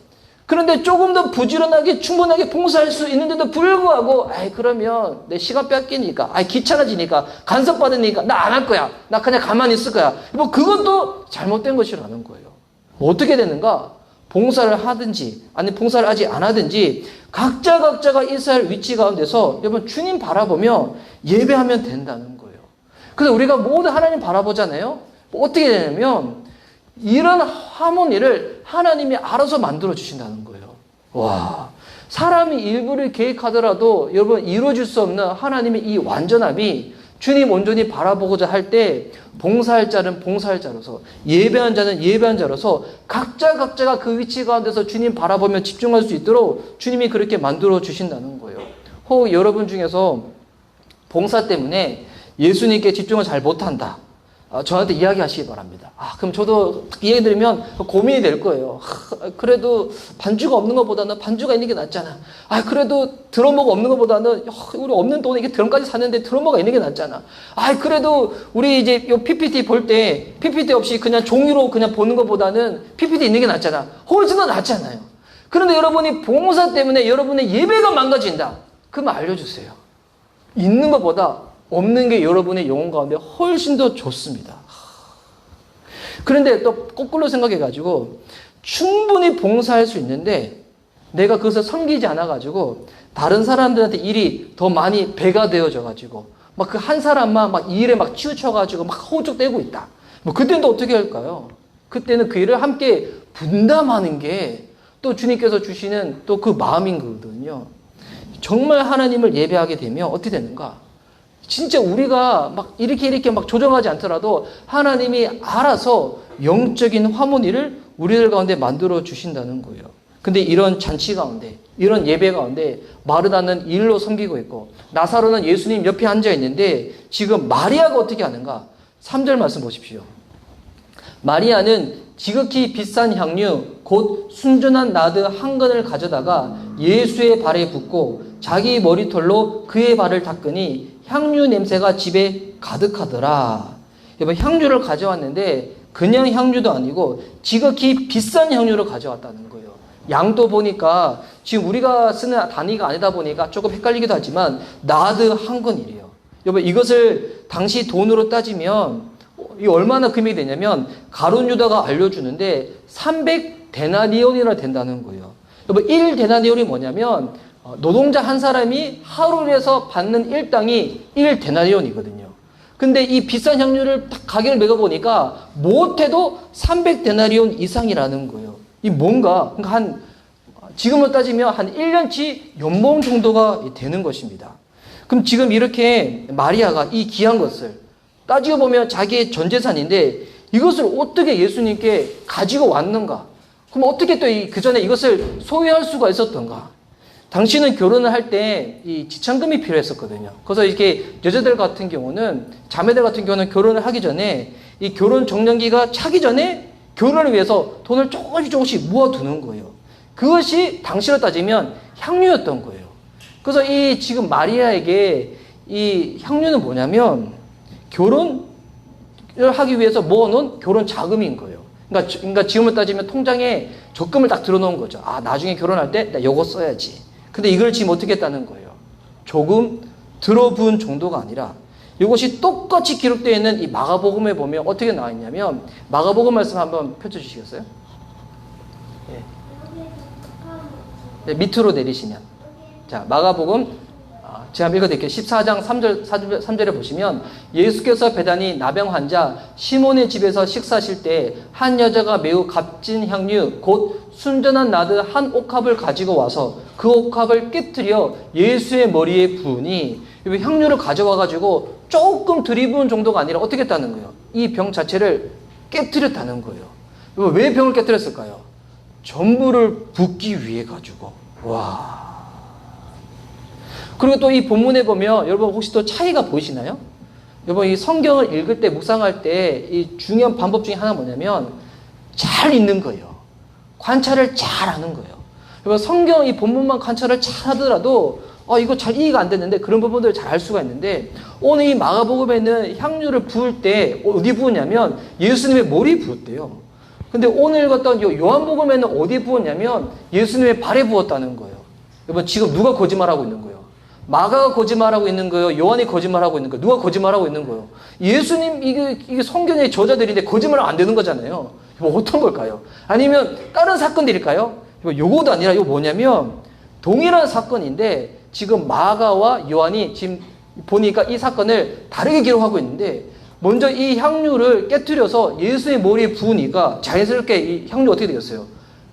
그런데 조금 더 부지런하게 충분하게 봉사할 수 있는데도 불구하고 그러면 내 시간 뺏기니까 귀찮아지니까 간섭받으니까 나 안 할 거야. 나 그냥 가만히 있을 거야. 뭐 그것도 잘못된 것이라는 거예요. 어떻게 되는가? 봉사를 하든지 아니 봉사를 하지 안 하든지 각자가 있어야 할 위치 가운데서 여러분 주님 바라보며 예배하면 된다는 거예요. 그래서 우리가 모두 하나님 바라보잖아요. 어떻게 되냐면 이런 하모니를 하나님이 알아서 만들어 주신다는 거예요. 와, 사람이 일부를 계획하더라도 여러분 이루어질 수 없는 하나님의 이 완전함이 주님 온전히 바라보고자 할 때 봉사할 자는 봉사할 자로서 예배한 자는 예배한 자로서 각자가 그 위치 가운데서 주님 바라보며 집중할 수 있도록 주님이 그렇게 만들어 주신다는 거예요. 혹 여러분 중에서 봉사 때문에 예수님께 집중을 잘 못한다. 저한테 이야기하시기 바랍니다. 그럼 저도 이야기 들으면 고민이 될 거예요. 그래도 반주가 없는 것보다는 반주가 있는 게 낫잖아. 그래도 드러머가 없는 것보다는 우리 없는 돈에 이게 드럼까지 샀는데 드러머가 있는 게 낫잖아. 그래도 우리 이제 요 PPT 볼 때 PPT 없이 그냥 종이로 그냥 보는 것보다는 PPT 있는 게 낫잖아. 훨씬 더 낫잖아요. 그런데 여러분이 봉사 때문에 여러분의 예배가 망가진다. 그럼 알려주세요. 있는 것보다 없는 게 여러분의 영혼 가운데 훨씬 더 좋습니다. 그런데 또 거꾸로 생각해가지고 충분히 봉사할 수 있는데 내가 그것을 섬기지 않아가지고 다른 사람들한테 일이 더 많이 배가 되어져가지고 막 그 한 사람만 막 이 일에 막 치우쳐가지고 막 허우적대고 있다. 뭐 그때는 또 어떻게 할까요? 그때는 그 일을 함께 분담하는 게 또 주님께서 주시는 또 그 마음인 거거든요. 정말 하나님을 예배하게 되면 어떻게 되는가? 진짜 우리가 막 이렇게 막 조정하지 않더라도 하나님이 알아서 영적인 화모니를 우리들 가운데 만들어 주신다는 거예요. 근데 이런 잔치 가운데, 이런 예배 가운데 마르다는 일로 섬기고 있고 나사로는 예수님 옆에 앉아 있는데 지금 마리아가 어떻게 하는가? 3절 말씀 보십시오. 마리아는 지극히 비싼 향유 곧 순전한 나드 한 근을 가져다가 예수의 발에 붓고 자기 머리털로 그의 발을 닦으니 향유 냄새가 집에 가득하더라. 여러분, 향유를 가져왔는데 그냥 향유도 아니고 지극히 비싼 향유를 가져왔다는 거예요. 양도 보니까 지금 우리가 쓰는 단위가 아니다 보니까 조금 헷갈리기도 하지만 나드 한 근이래요. 여러분, 이것을 당시 돈으로 따지면 이 얼마나 금액이 되냐면 가룟 유다가 알려주는데 300데나리온이나 된다는 거예요. 여러분, 1데나리온이 뭐냐면 노동자 한 사람이 하루에서 받는 일당이 1데나리온이거든요. 근데 이 비싼 향유를 딱 가격을 매겨보니까 못해도 300데나리온 이상이라는 거예요. 이 뭔가, 그러니까 지금으로 따지면 한 1년치 연봉 정도가 되는 것입니다. 그럼 지금 이렇게 마리아가 이 귀한 것을 따지고 보면 자기의 전 재산인데 이것을 어떻게 예수님께 가지고 왔는가? 그럼 어떻게 또 그 전에 이것을 소유할 수가 있었던가? 당신은 결혼을 할 때 이 지참금이 필요했었거든요. 그래서 이렇게 여자들 같은 경우는, 자매들 같은 경우는 결혼을 하기 전에 이 결혼 적령기가 차기 전에 결혼을 위해서 돈을 조금씩 모아두는 거예요. 그것이 당시로 따지면 향유였던 거예요. 그래서 이 지금 마리아에게 이 향유는 뭐냐면 결혼을 하기 위해서 모아놓은 결혼 자금인 거예요. 그러니까 지금으로 따지면 통장에 적금을 딱 들어놓은 거죠. 아, 나중에 결혼할 때 나 요거 써야지. 근데 이걸 지금 어떻게 했다는 거예요? 조금 들어부은 정도가 아니라 이것이 똑같이 기록되어 있는 이 마가복음에 보면 어떻게 나와 있냐면, 마가복음 말씀 한번 펼쳐주시겠어요? 예. 네, 밑으로 내리시면. 자, 마가복음 제가 읽어드릴게요. 14장 3절에 보시면 예수께서 배단이 나병 환자 시몬의 집에서 식사하실 때 한 여자가 매우 값진 향유 곧 순전한 나드 한 옥합을 가지고 와서 그 옥합을 깨뜨려 예수의 머리에 부으니, 향유를 가져와가지고 조금 들이부은 정도가 아니라 어떻게 했다는 거예요? 이 병 자체를 깨뜨렸다는 거예요. 왜 병을 깨뜨렸을까요? 전부를 붓기 위해 가지고. 와. 그리고 또 이 본문에 보면 여러분 혹시 또 차이가 보이시나요? 여러분, 이 성경을 읽을 때, 묵상할 때 이 중요한 방법 중에 하나 뭐냐면 잘 읽는 거예요. 관찰을 잘 하는 거예요. 여러분, 성경 이 본문만 관찰을 잘 하더라도 이거 잘 이해가 안 됐는데 그런 부분들을 잘 알 수가 있는데, 오늘 이 마가복음에는 향유를 부을 때 어디 부었냐면 예수님의 머리에 부었대요. 근데 오늘 읽었던 요한복음에는 어디 부었냐면 예수님의 발에 부었다는 거예요. 여러분, 지금 누가 거짓말하고 있는 거예요? 마가가 거짓말하고 있는 거예요? 요한이 거짓말하고 있는 거예요? 누가 거짓말하고 있는 거예요? 예수님, 이게 성경의 저자들인데 거짓말은 안 되는 거잖아요. 이거 어떤 걸까요? 아니면 다른 사건들일까요? 요거도 아니라 이거 뭐냐면 동일한 사건인데 지금 마가와 요한이 지금 보니까 이 사건을 다르게 기록하고 있는데, 먼저 이 향유를 깨뜨려서 예수의 머리에 부으니까 자연스럽게 이 향유 어떻게 되겠어요?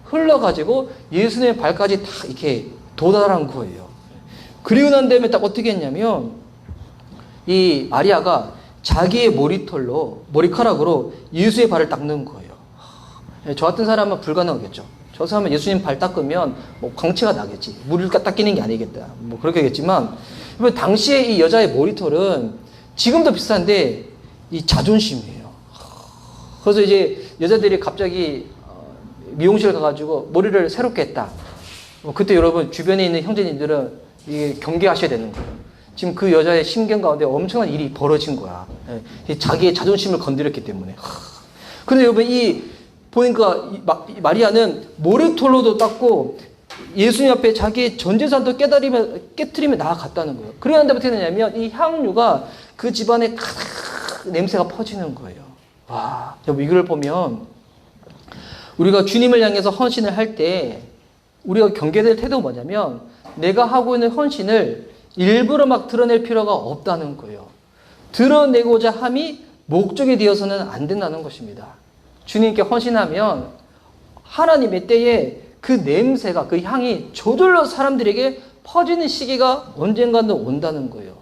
흘러가지고 예수님의 발까지 다 이렇게 도달한 거예요. 그리고 난 다음에 딱 어떻게 했냐면 이 마리아가 자기의 머리카락으로 예수의 발을 닦는 거예요. 저 같은 사람은 불가능하겠죠. 저 사람은 예수님 발 닦으면 뭐 광채가 나겠지. 물을 닦이는 게 아니겠다. 뭐 그렇겠지만, 당시에 이 여자의 머리털은 지금도 비싼데 이 자존심이에요. 그래서 이제 여자들이 갑자기 미용실 가가지고 머리를 새롭게 했다. 그때 여러분 주변에 있는 형제님들은 이게 경계하셔야 되는 거예요. 지금 그 여자의 심경 가운데 엄청난 일이 벌어진 거야. 자기의 자존심을 건드렸기 때문에. 근데 여러분 보니까 마리아는 머리털로도 닦고 예수님 앞에 자기의 전 재산도 깨트리며 나아갔다는 거예요. 그래야 어떻게 되냐면 이 향유가 그 집안에 가득 냄새가 퍼지는 거예요. 와, 여러분, 이걸 보면 우리가 주님을 향해서 헌신을 할 때 우리가 경계될 태도가 뭐냐면 내가 하고 있는 헌신을 일부러 막 드러낼 필요가 없다는 거예요. 드러내고자 함이 목적이 되어서는 안 된다는 것입니다. 주님께 헌신하면 하나님의 때에 그 냄새가, 그 향이 저절로 사람들에게 퍼지는 시기가 언젠가는 온다는 거예요.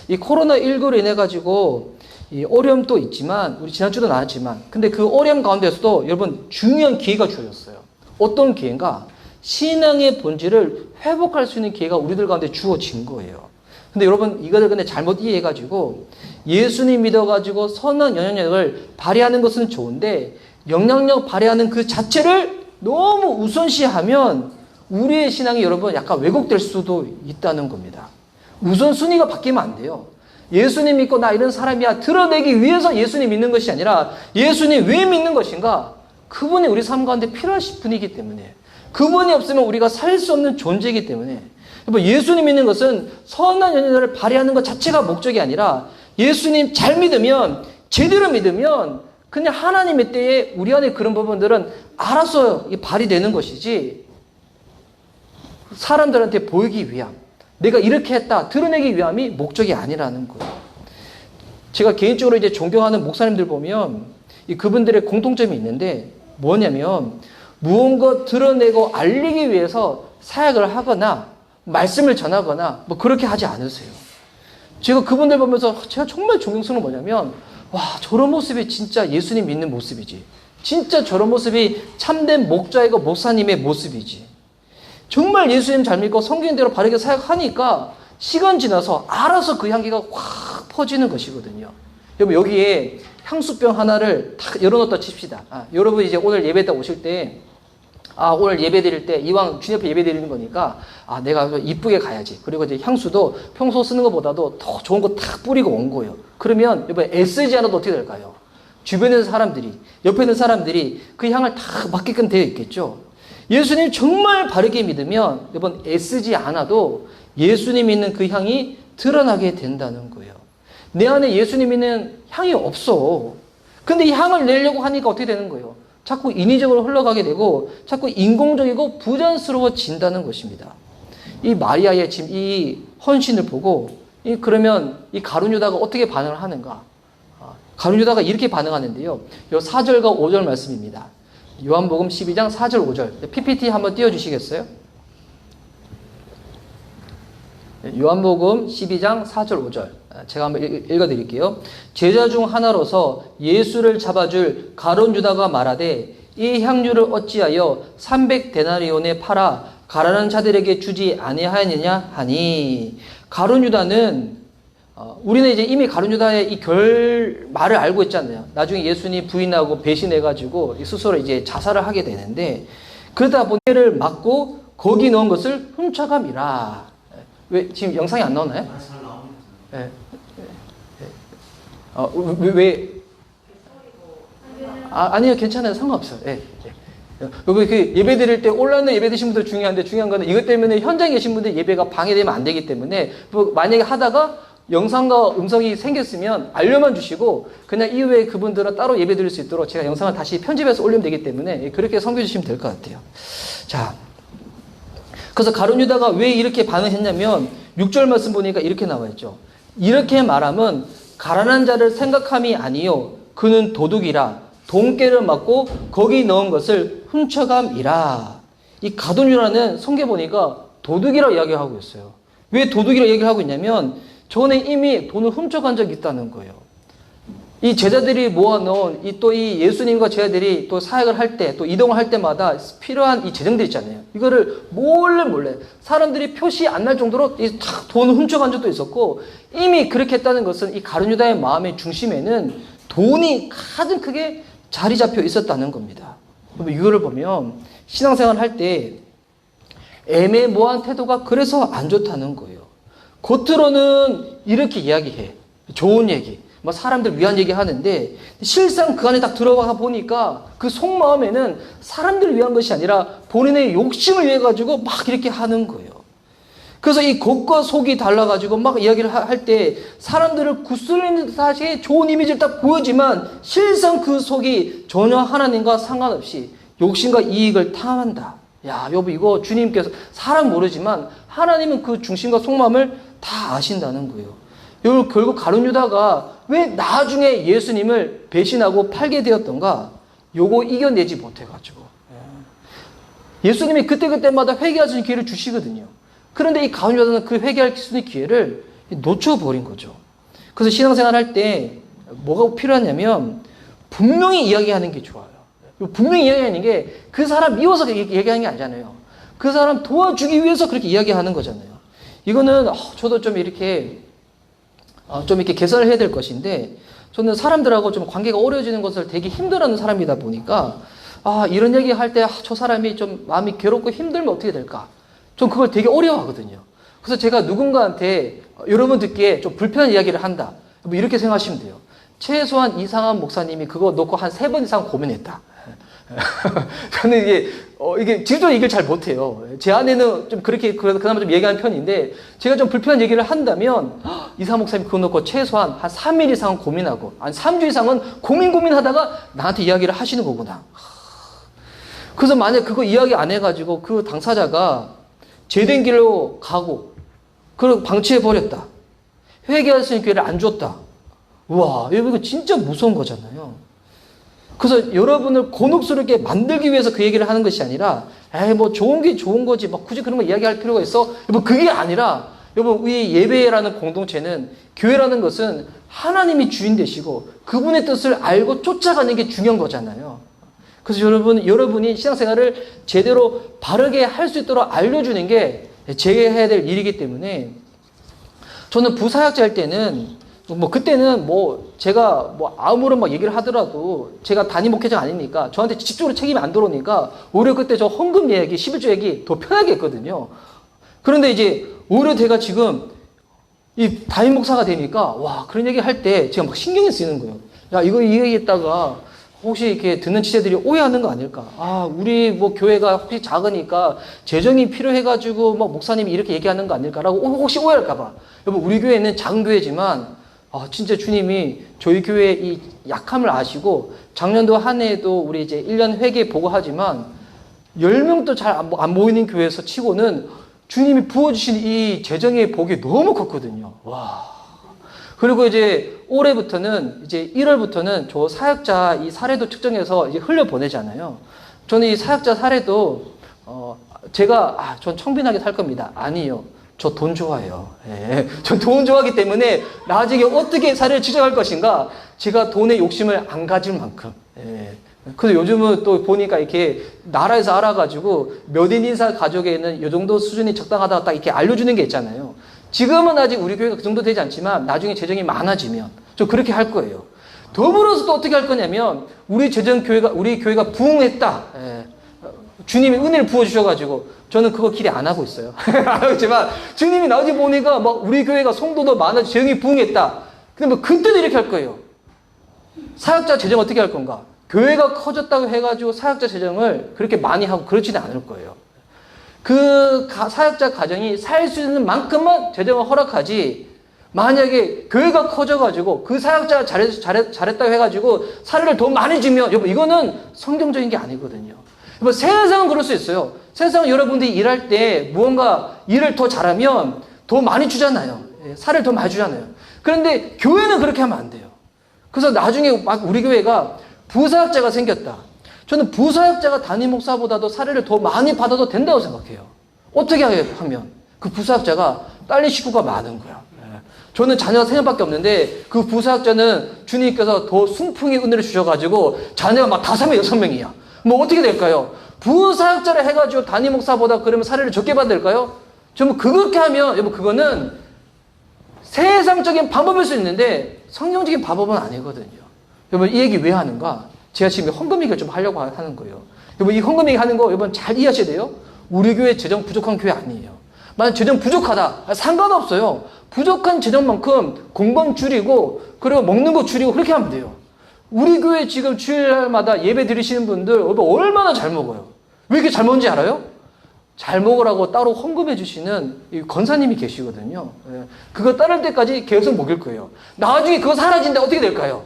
이 코로나19로 인해 가지고 이 어려움도 있지만, 우리 지난주도 나왔지만, 근데 그 어려움 가운데서도 여러분 중요한 기회가 주어졌어요. 어떤 기회인가? 신앙의 본질을 회복할 수 있는 기회가 우리들 가운데 주어진 거예요. 근데 여러분, 이거를 근데 잘못 이해해가지고 예수님 믿어가지고 선한 영향력을 발휘하는 것은 좋은데 영향력 발휘하는 그 자체를 너무 우선시하면 우리의 신앙이 여러분 약간 왜곡될 수도 있다는 겁니다. 우선순위가 바뀌면 안 돼요. 예수님 믿고 나 이런 사람이야 드러내기 위해서 예수님 믿는 것이 아니라 예수님 왜 믿는 것인가? 그분이 우리 삶 가운데 필요하신 분이기 때문에, 그분이 없으면 우리가 살 수 없는 존재이기 때문에, 예수님 믿는 것은 선한 연연을 발휘하는 것 자체가 목적이 아니라 예수님 잘 믿으면, 제대로 믿으면 그냥 하나님의 때에 우리 안에 그런 부분들은 알아서 발휘되는 것이지 사람들한테 보이기 위함, 내가 이렇게 했다 드러내기 위함이 목적이 아니라는 거예요. 제가 개인적으로 이제 존경하는 목사님들 보면 그분들의 공통점이 있는데 뭐냐면 무언가 드러내고 알리기 위해서 사역을 하거나 말씀을 전하거나 뭐 그렇게 하지 않으세요. 제가 그분들 보면서 제가 정말 존경스러운 건 뭐냐면, 와, 저런 모습이 진짜 예수님 믿는 모습이지. 진짜 저런 모습이 참된 목자이고 목사님의 모습이지. 정말 예수님 잘 믿고 성경대로 바르게 사역하니까 시간 지나서 알아서 그 향기가 확 퍼지는 것이거든요. 여러분, 여기에 향수병 하나를 탁 열어놓다 칩시다. 여러분 이제 오늘 예배 때 오실 때, 오늘 예배 드릴 때 이왕 주님 앞에 예배 드리는 거니까 내가 이쁘게 가야지. 그리고 이제 향수도 평소 쓰는 것보다도 더 좋은 거 탁 뿌리고 온 거예요. 그러면 이번에 애쓰지 않아도 어떻게 될까요? 주변에 있는 사람들이, 옆에 있는 사람들이 그 향을 다 맡게끔 되어 있겠죠. 예수님 정말 바르게 믿으면 이번 애쓰지 않아도 예수님 있는 그 향이 드러나게 된다는 거예요. 내 안에 예수님 있는 향이 없어. 근데 이 향을 내려고 하니까 어떻게 되는 거예요? 자꾸 인위적으로 흘러가게 되고 자꾸 인공적이고 부자연스러워진다는 것입니다. 이 마리아의 지금 이 헌신을 보고 그러면 이 가룟 유다가 어떻게 반응을 하는가? 가룟 유다가 이렇게 반응하는데요. 요 4절과 5절 말씀입니다. 요한복음 12장 4절 5절. PPT 한번 띄워주시겠어요? 요한복음 12장 4절 5절. 제가 한번 읽어드릴게요. 제자 중 하나로서 예수를 잡아줄 가룟 유다가 말하되 이 향유를 어찌하여 300데나리온에 팔아 가난한 자들에게 주지 아니하였느냐 하니, 가룟 유다는 우리는 이제 이미 가룟 유다의 이 결말을 알고 있잖아요. 나중에 예수님 부인하고 배신해가지고 스스로 이제 자살을 하게 되는데, 그러다 보니 를 맞고 거기 넣은 것을 훔쳐감이라. 왜 지금 영상이 안 나오나요? 잘 나옵니다. 네. 왜? 아니요, 괜찮아요. 상관없어요. 예. 여기 그 예배 드릴 때 온라인으로 예배 드신 분들 중요한데, 중요한 거는 이것 때문에 현장에 계신 분들 예배가 방해되면 안 되기 때문에, 만약에 하다가 영상과 음성이 생겼으면 알려만 주시고 그냥 이후에 그분들은 따로 예배 드릴 수 있도록 제가 영상을 다시 편집해서 올리면 되기 때문에 그렇게 섬겨주시면 될 것 같아요. 자, 그래서 가룟 유다가 왜 이렇게 반응했냐면 6절 말씀 보니까 이렇게 나와 있죠. 이렇게 말함은 가난한 자를 생각함이 아니요 그는 도둑이라 돈깨를 맞고 거기 넣은 것을 훔쳐감이라. 이 가룟 유다는 성경 보니까 도둑이라고 이야기하고 있어요. 왜 도둑이라고 얘기하고 있냐면 전에 이미 돈을 훔쳐간 적이 있다는 거예요. 이 제자들이 모아놓은 이 예수님과 제자들이 또 사역을 할 때, 또 이동을 할 때마다 필요한 이 재정들 있잖아요. 이거를 몰래 사람들이 표시 안 날 정도로 탁 돈을 훔쳐간 적도 있었고, 이미 그렇게 했다는 것은 이 가룟 유다의 마음의 중심에는 돈이 가장 크게 자리 잡혀 있었다는 겁니다. 이거를 보면 신앙생활 할 때 애매모호한 태도가 그래서 안 좋다는 거예요. 겉으로는 이렇게 이야기해. 좋은 얘기. 뭐 사람들 위한 얘기 하는데 실상 그 안에 딱 들어가 보니까 그 속마음에는 사람들을 위한 것이 아니라 본인의 욕심을 위해 가지고 막 이렇게 하는 거예요. 그래서 이 겉과 속이 달라가지고 막 이야기를 할 때 사람들을 구슬리는 듯이 좋은 이미지를 딱 보여지만 실상 그 속이 전혀 하나님과 상관없이 욕심과 이익을 탐한다. 야, 여보, 이거 주님께서 사람 모르지만 하나님은 그 중심과 속마음을 다 아신다는 거예요. 여러분, 결국 가룟 유다가 왜 나중에 예수님을 배신하고 팔게 되었던가? 요거 이겨내지 못해가지고. 예수님이 그때그때마다 회개할 수 있는 기회를 주시거든요. 그런데 이 가룟 유다는 그 회개할 수 있는 기회를 놓쳐버린 거죠. 그래서 신앙생활 할 때 뭐가 필요하냐면 분명히 이야기하는 게 좋아요. 분명히 이야기하는 게 그 사람 미워서 얘기하는 게 아니잖아요. 그 사람 도와주기 위해서 그렇게 이야기하는 거잖아요. 이거는 저도 좀 이렇게 개선을 해야 될 것인데, 저는 사람들하고 좀 관계가 어려워지는 것을 되게 힘들어하는 사람이다 보니까 이런 얘기 할 때 저 사람이 좀 마음이 괴롭고 힘들면 어떻게 될까? 전 그걸 되게 어려워하거든요. 그래서 제가 누군가한테 여러분 듣기에 좀 불편한 이야기를 한다. 뭐 이렇게 생각하시면 돼요. 최소한 이상한 목사님이 그거 놓고 한 3번 이상 고민했다. 저는 이게 직접적으로 얘기를 잘 못해요. 제 아내는 좀 그렇게 그나마 좀 얘기하는 편인데 제가 좀 불편한 얘기를 한다면 이상한 목사님이 그거 놓고 최소한 한 3일 이상은 고민하고 한 3주 이상은 고민하다가 나한테 이야기를 하시는 거구나. 그래서 만약 그거 이야기 안 해가지고 그 당사자가 제된 길로 가고 그걸 방치해버렸다. 회개할 수 있는 기회를 안 줬다. 우와, 이거 진짜 무서운 거잖아요. 그래서 여러분을 곤혹스럽게 만들기 위해서 그 얘기를 하는 것이 아니라, 뭐 좋은 게 좋은 거지, 막 굳이 그런 거 이야기할 필요가 있어? 여러분, 그게 아니라, 여러분, 우리 예배라는 공동체는, 교회라는 것은 하나님이 주인 되시고, 그분의 뜻을 알고 쫓아가는 게 중요한 거잖아요. 그래서 여러분이 신앙생활을 제대로 바르게 할 수 있도록 알려주는 게 제가 해야 될 일이기 때문에, 저는 부사역자 할 때는, 그때는 제가 아무런 얘기를 하더라도 제가 담임 목회자가 아니니까 저한테 직접적으로 책임이 안 들어오니까 오히려 그때 저 헌금 얘기, 11조 얘기 더 편하게 했거든요. 그런데 이제 오히려 제가 지금 이 담임 목사가 되니까 그런 얘기 할 때 제가 막 신경이 쓰이는 거예요. 야, 이거 이 얘기했다가 혹시 이렇게 듣는 지체들이 오해하는 거 아닐까? 우리 교회가 혹시 작으니까 재정이 필요해가지고 목사님이 이렇게 얘기하는 거 아닐까라고 혹시 오해할까봐. 여러분, 우리 교회는 작은 교회지만 진짜 주님이 저희 교회의 이 약함을 아시고 작년도 한 해에도 우리 이제 1년 회개 보고하지만 10명도 잘 안 모이는 교회에서 치고는 주님이 부어주신 이 재정의 복이 너무 컸거든요. 와. 그리고 이제 올해부터는 이제 1월부터는 저 사역자 이 사례도 측정해서 이제 흘려보내잖아요. 저는 이 사역자 사례도 제가 전 청빈하게 살 겁니다. 아니요. 저 돈 좋아해요. 예. 전 돈 좋아하기 때문에 나중에 어떻게 사례를 추적할 것인가 제가 돈에 욕심을 안 가질 만큼. 예. 그래서 요즘은 또 보니까 이렇게 나라에서 알아가지고 몇 인 이상 가족에는 이 정도 수준이 적당하다고 딱 이렇게 알려주는 게 있잖아요. 지금은 아직 우리 교회가 그 정도 되지 않지만 나중에 재정이 많아지면 저 그렇게 할 거예요. 더불어서 또 어떻게 할 거냐면 우리 교회가 부흥했다. 예. 주님이 은혜를 부어주셔가지고 저는 그거 기대 안 하고 있어요. 안 하지만 주님이 나중에 보니까 우리 교회가 성도도 많아지고 재정이 부흥했다. 근데 그때도 이렇게 할 거예요. 사역자 재정 어떻게 할 건가? 교회가 커졌다고 해가지고 사역자 재정을 그렇게 많이 하고 그렇지는 않을 거예요. 그 사역자 가정이 살 수 있는 만큼만 재정을 허락하지 만약에 교회가 커져가지고 그 사역자가 잘했다고 해가지고 사례를 더 많이 주면 여러분 이거는 성경적인 게 아니거든요. 여러분 세상은 그럴 수 있어요. 세상은 여러분들이 일할 때 무언가 일을 더 잘하면 더 많이 주잖아요. 사례를 더 많이 주잖아요. 그런데 교회는 그렇게 하면 안 돼요. 그래서 나중에 막 우리 교회가 부사역자가 생겼다. 저는 부사역자가 담임 목사보다도 사례를 더 많이 받아도 된다고 생각해요. 어떻게 하면 그 부사역자가 딸린 식구가 많은 거야. 저는 자녀가 3명밖에 없는데 그 부사역자는 주님께서 더 순풍의 은혜를 주셔가지고 자녀가 막 5명, 6명이야. 어떻게 될까요? 부사역자를 해가지고 담임 목사보다 그러면 사례를 적게 받을까요? 저는 그렇게 하면 여러분 그거는 세상적인 방법일 수 있는데 성경적인 방법은 아니거든요. 여러분 이 얘기 왜 하는가? 제가 지금 헌금 얘기를 좀 하려고 하는 거예요. 여러분 이 헌금 얘기 하는 거 여러분 잘 이해하셔야 돼요. 우리 교회 재정 부족한 교회 아니에요. 만약 재정 부족하다 상관없어요. 부족한 재정만큼 공범 줄이고 그리고 먹는 거 줄이고 그렇게 하면 돼요. 우리 교회 지금 주일날마다 예배 드리시는 분들 여러분 얼마나 잘 먹어요. 왜 이렇게 잘 먹는지 알아요? 잘 먹으라고 따로 헌금해 주시는 이 권사님이 계시거든요. 그거 따를 때까지 계속 먹일 거예요. 나중에 그거 사라진다 어떻게 될까요?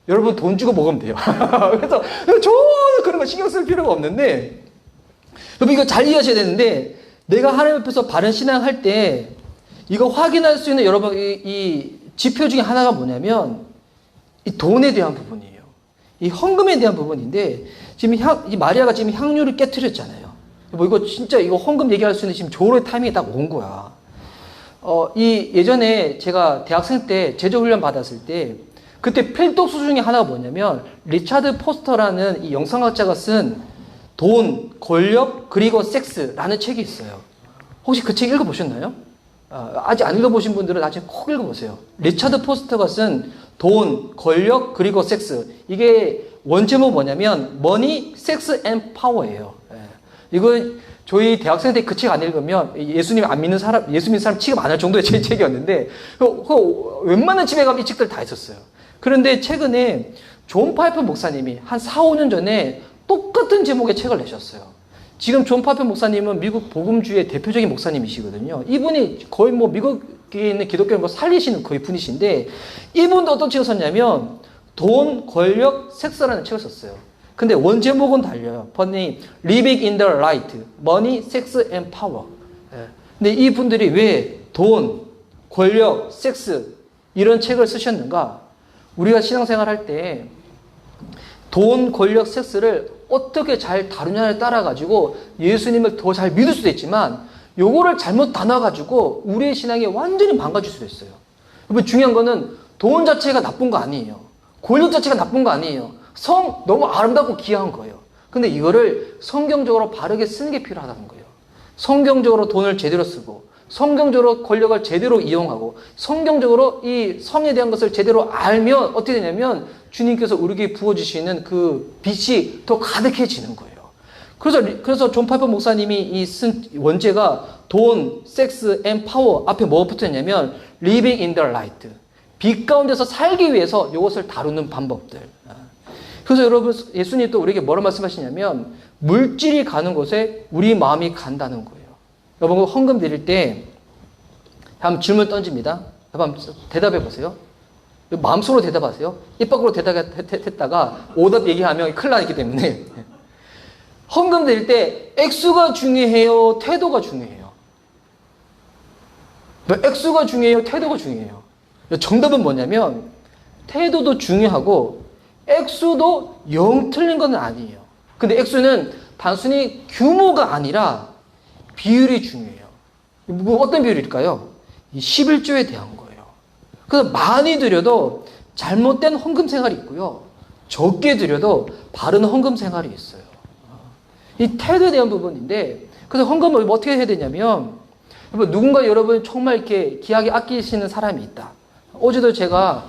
여러분 돈 주고 먹으면 돼요. 그래서 저는 그런 거 신경 쓸 필요가 없는데 여러분 이거 잘 이해하셔야 되는데 내가 하나님 앞에서 바른 신앙할 때 이거 확인할 수 있는 여러분 이 지표 중에 하나가 뭐냐면 이 돈에 대한 부분이에요. 이 헌금에 대한 부분인데 지금 이 마리아가 지금 향유를 깨트렸잖아요. 이거 진짜 이거 헌금 얘기할 수 있는 지금 좋은 타이밍이 딱 온 거야. 이 예전에 제가 대학생 때 제조훈련 받았을 때 그때 필독수 중에 하나가 뭐냐면 리차드 포스터라는 이 영성학자가 쓴 돈, 권력, 그리고 섹스라는 책이 있어요. 혹시 그 책 읽어보셨나요? 아직 안 읽어보신 분들은 나중에 꼭 읽어보세요. 리차드 포스터가 쓴 돈, 권력, 그리고 섹스. 이게 원제목 뭐냐면 머니, 섹스 앤 파워예요. 이거 저희 대학생 때 그 책 안 읽으면 예수님 안 믿는 사람, 예수 믿는 사람 취급 안 할 정도의 제 책이었는데 웬만한 집에 가면 이 책들 다 있었어요. 그런데 최근에 존 파이프 목사님이 한 4, 5년 전에 똑같은 제목의 책을 내셨어요. 지금 존 파이프 목사님은 미국 복음주의 대표적인 목사님이시거든요. 이분이 거의 뭐 미국에 있는 기독교를 살리시는 거의 분이신데 이분도 어떤 책을 썼냐면 돈, 권력, 섹스라는 책을 썼어요. 근데 원제목은 달려요. 번이 Living in the Light, Money, Sex and Power. 근데 이 분들이 왜 돈, 권력, 섹스 이런 책을 쓰셨는가? 우리가 신앙생활 할 때 돈, 권력, 섹스를 어떻게 잘 다루냐에 따라 가지고 예수님을 더 잘 믿을 수도 있지만 요거를 잘못 다뤄가지고 우리의 신앙이 완전히 망가질 수도 있어요. 여러분 중요한 거는 돈 자체가 나쁜 거 아니에요. 권력 자체가 나쁜 거 아니에요. 너무 아름답고 귀한 거예요. 근데 이거를 성경적으로 바르게 쓰는 게 필요하다는 거예요. 성경적으로 돈을 제대로 쓰고 성경적으로 권력을 제대로 이용하고 성경적으로 이 성에 대한 것을 제대로 알면 어떻게 되냐면 주님께서 우리에게 부어주시는 그 빛이 더 가득해지는 거예요. 그래서 존 파이퍼 목사님이 이 쓴 원제가 돈, 섹스, 앤 파워 앞에 뭐가 붙었냐면 living in the light. 빛 가운데서 살기 위해서 이것을 다루는 방법들. 그래서 여러분 예수님이 또 우리에게 뭐라 말씀하시냐면 물질이 가는 곳에 우리 마음이 간다는 거예요. 여러분 헌금 드릴 때 한번 질문 던집니다. 한번 대답해 보세요. 마음속으로 대답하세요. 입 밖으로 대답했다가 오답 얘기하면 큰일 나기 때문에 헌금 드릴 때 액수가 중요해요? 태도가 중요해요? 액수가 중요해요? 태도가 중요해요? 정답은 뭐냐면 태도도 중요하고 액수도 영 틀린 건 아니에요. 근데 액수는 단순히 규모가 아니라 비율이 중요해요. 어떤 비율일까요? 이 11조에 대한 거예요. 그래서 많이 드려도 잘못된 헌금 생활이 있고요. 적게 드려도 바른 헌금 생활이 있어요. 이 태도에 대한 부분인데, 그래서 헌금을 어떻게 해야 되냐면, 누군가 여러분 정말 이렇게 귀하게 아끼시는 사람이 있다. 어제도 제가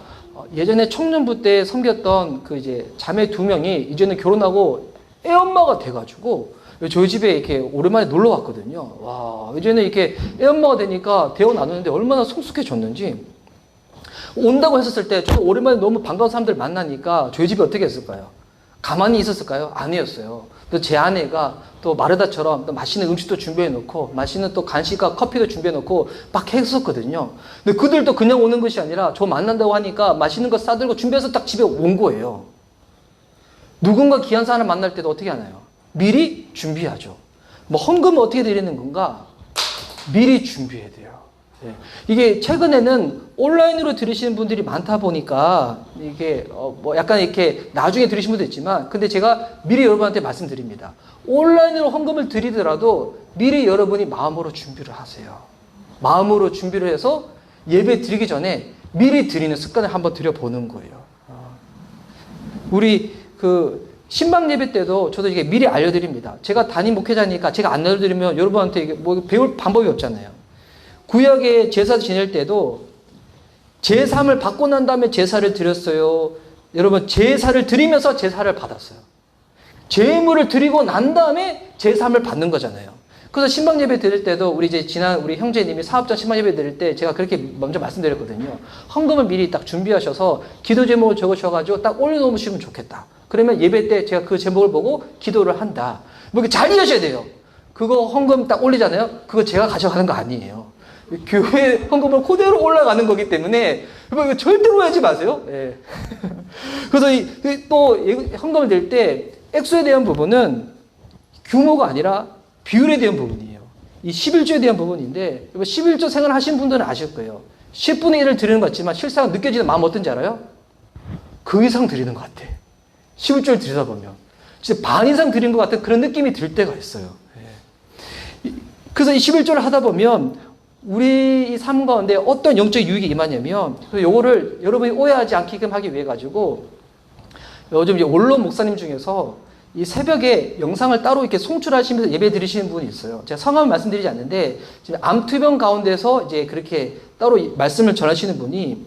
예전에 청년부 때 섬겼던 그 이제 자매 2명이 이제는 결혼하고 애엄마가 돼가지고 저희 집에 이렇게 오랜만에 놀러 왔거든요. 와, 이제는 이렇게 애엄마가 되니까 대화 나누는데 얼마나 성숙해졌는지. 온다고 했었을 때 저도 오랜만에 너무 반가운 사람들 만나니까 저희 집에 어떻게 했을까요? 가만히 있었을까요? 아니었어요. 또 제 아내가 또 마르다처럼 또 맛있는 음식도 준비해 놓고 맛있는 또 간식과 커피도 준비해 놓고 막 했었거든요. 근데 그들도 그냥 오는 것이 아니라 저 만난다고 하니까 맛있는 거 싸들고 준비해서 딱 집에 온 거예요. 누군가 귀한 사람 만날 때도 어떻게 하나요? 미리 준비하죠. 뭐 헌금은 어떻게 드리는 건가? 미리 준비해야 돼요. 이게 최근에는 온라인으로 들으시는 분들이 많다 보니까 이게 뭐 약간 이렇게 나중에 들으신 분도 있지만 근데 제가 미리 여러분한테 말씀드립니다. 온라인으로 헌금을 드리더라도 미리 여러분이 마음으로 준비를 하세요. 마음으로 준비를 해서 예배 드리기 전에 미리 드리는 습관을 한번 들여보는 거예요. 우리 그 신방 예배 때도 저도 이게 미리 알려드립니다. 제가 담임 목회자니까 제가 안 알려드리면 여러분한테 이게 뭐 배울 방법이 없잖아요. 구약의 제사 지낼 때도 제삼을 받고 난 다음에 제사를 드렸어요. 여러분 제사를 드리면서 제사를 받았어요. 제물을 드리고 난 다음에 제삼을 받는 거잖아요. 그래서 신방 예배 드릴 때도 우리 이제 지난 우리 형제님이 사업자 신방 예배 드릴 때 제가 그렇게 먼저 말씀드렸거든요. 헌금을 미리 딱 준비하셔서 기도 제목을 적으셔가지고 딱 올려놓으시면 좋겠다. 그러면 예배 때 제가 그 제목을 보고 기도를 한다. 뭐 이렇게 잘 이해하셔야 돼요. 그거 헌금 딱 올리잖아요. 그거 제가 가져가는 거 아니에요. 교회 헌금은 그대로 올라가는 거기 때문에 이거 절대 오해하지 마세요. 예. 그래서 또 헌금을 낼 때 액수에 대한 부분은 규모가 아니라 비율에 대한 부분이에요. 이 11조에 대한 부분인데 11조 생활하신 분들은 아실 거예요. 10분의 1을 드리는 것 같지만 실상 느껴지는 마음 어떤지 알아요? 그 이상 드리는 것 같아. 11조를 드리다 보면 진짜 반 이상 드린 것 같은 그런 느낌이 들 때가 있어요. 예. 그래서 이 11조를 하다 보면 우리 이 삶 가운데 어떤 영적 유익이 임하냐면 요거를 여러분이 오해하지 않게끔 하기 위해 가지고 요즘 이제 원로 목사님 중에서 이 새벽에 영상을 따로 이렇게 송출하시면서 예배 드리시는 분이 있어요. 제가 성함을 말씀드리지 않는데 지금 암투병 가운데서 이제 그렇게 따로 말씀을 전하시는 분이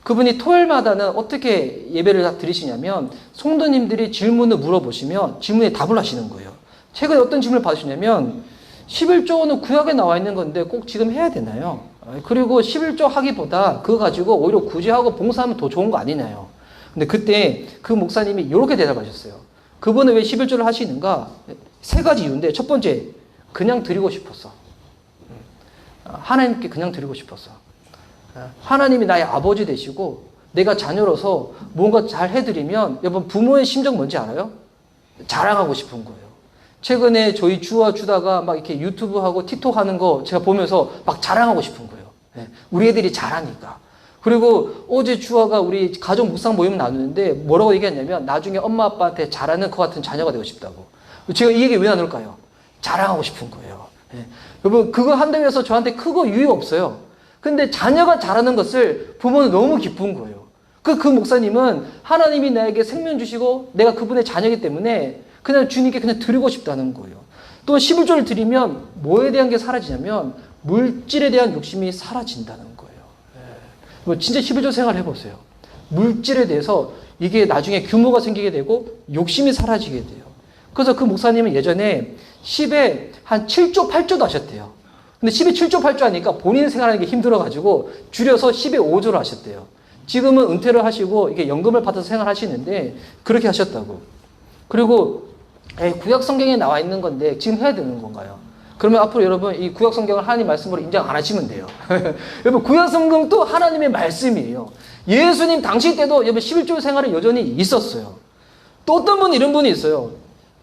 그분이 토요일마다는 어떻게 예배를 다 드리시냐면 성도님들이 질문을 물어보시면 질문에 답을 하시는 거예요. 최근에 어떤 질문을 받으시냐면 11조는 구약에 나와 있는 건데 꼭 지금 해야 되나요? 그리고 11조 하기보다 그거 가지고 오히려 구제하고 봉사하면 더 좋은 거 아니냐요. 근데 그때 그 목사님이 이렇게 대답하셨어요. 그분은 왜 11조를 하시는가? 세 가지 이유인데 첫 번째, 그냥 드리고 싶었어. 하나님께 그냥 드리고 싶었어. 하나님이 나의 아버지 되시고 내가 자녀로서 뭔가 잘 해드리면 여러분 부모의 심정 뭔지 알아요? 자랑하고 싶은 거예요. 최근에 저희 주와 주다가 막 이렇게 유튜브 하고 틱톡 하는 거 제가 보면서 막 자랑하고 싶은 거예요. 우리 애들이 잘하니까. 그리고 어제 주아가 우리 가족 묵상 모임 나누는데 뭐라고 얘기했냐면 나중에 엄마 아빠한테 잘하는 것 같은 자녀가 되고 싶다고. 제가 이 얘기 왜 나눌까요? 자랑하고 싶은 거예요. 여러분 그거 한다고 해서 저한테 크고 유익 없어요. 근데 자녀가 잘하는 것을 부모는 너무 기쁜 거예요. 그 목사님은 하나님이 나에게 생명 주시고 내가 그분의 자녀이기 때문에 그냥 주님께 그냥 드리고 싶다는 거예요. 또 11조를 드리면 뭐에 대한 게 사라지냐면 물질에 대한 욕심이 사라진다는 거예요. 뭐 진짜 11조 생활 해보세요. 물질에 대해서 이게 나중에 규모가 생기게 되고 욕심이 사라지게 돼요. 그래서 그 목사님은 예전에 10에 한 7조, 8조도 하셨대요. 근데 10에 7조, 8조 하니까 본인 생활하는 게 힘들어가지고 줄여서 10에 5조를 하셨대요. 지금은 은퇴를 하시고 이게 연금을 받아서 생활하시는데 그렇게 하셨다고. 그리고 구약 성경에 나와 있는 건데 지금 해야 되는 건가요? 그러면 앞으로 여러분 이 구약 성경을 하나님 말씀으로 인정 안 하시면 돼요. 여러분 구약 성경도 하나님의 말씀이에요. 예수님 당시 때도 여러분 11조 생활이 여전히 있었어요. 또 어떤 분 이런 분이 있어요.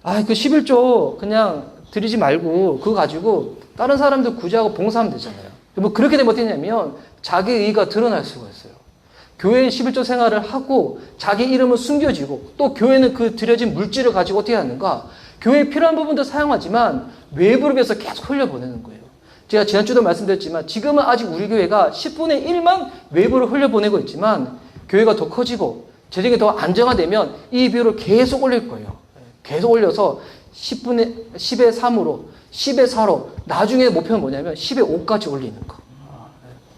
그 11조 그냥 드리지 말고 그거 가지고 다른 사람들 구제하고 봉사하면 되잖아요. 뭐 그렇게 되면 어떻게 되냐면 자기 의의가 드러날 수가 있어요. 교회에 11조 생활을 하고 자기 이름은 숨겨지고 또 교회는 그 들여진 물질을 가지고 어떻게 하는가? 교회에 필요한 부분도 사용하지만 외부를 위해서 계속 흘려보내는 거예요. 제가 지난주도 말씀드렸지만 지금은 아직 우리 교회가 10분의 1만 외부를 흘려보내고 있지만 교회가 더 커지고 재정이 더 안정화되면 이 비율을 계속 올릴 거예요. 계속 올려서 10의 3으로 10의 4로 나중에 목표는 뭐냐면 10의 5까지 올리는 거.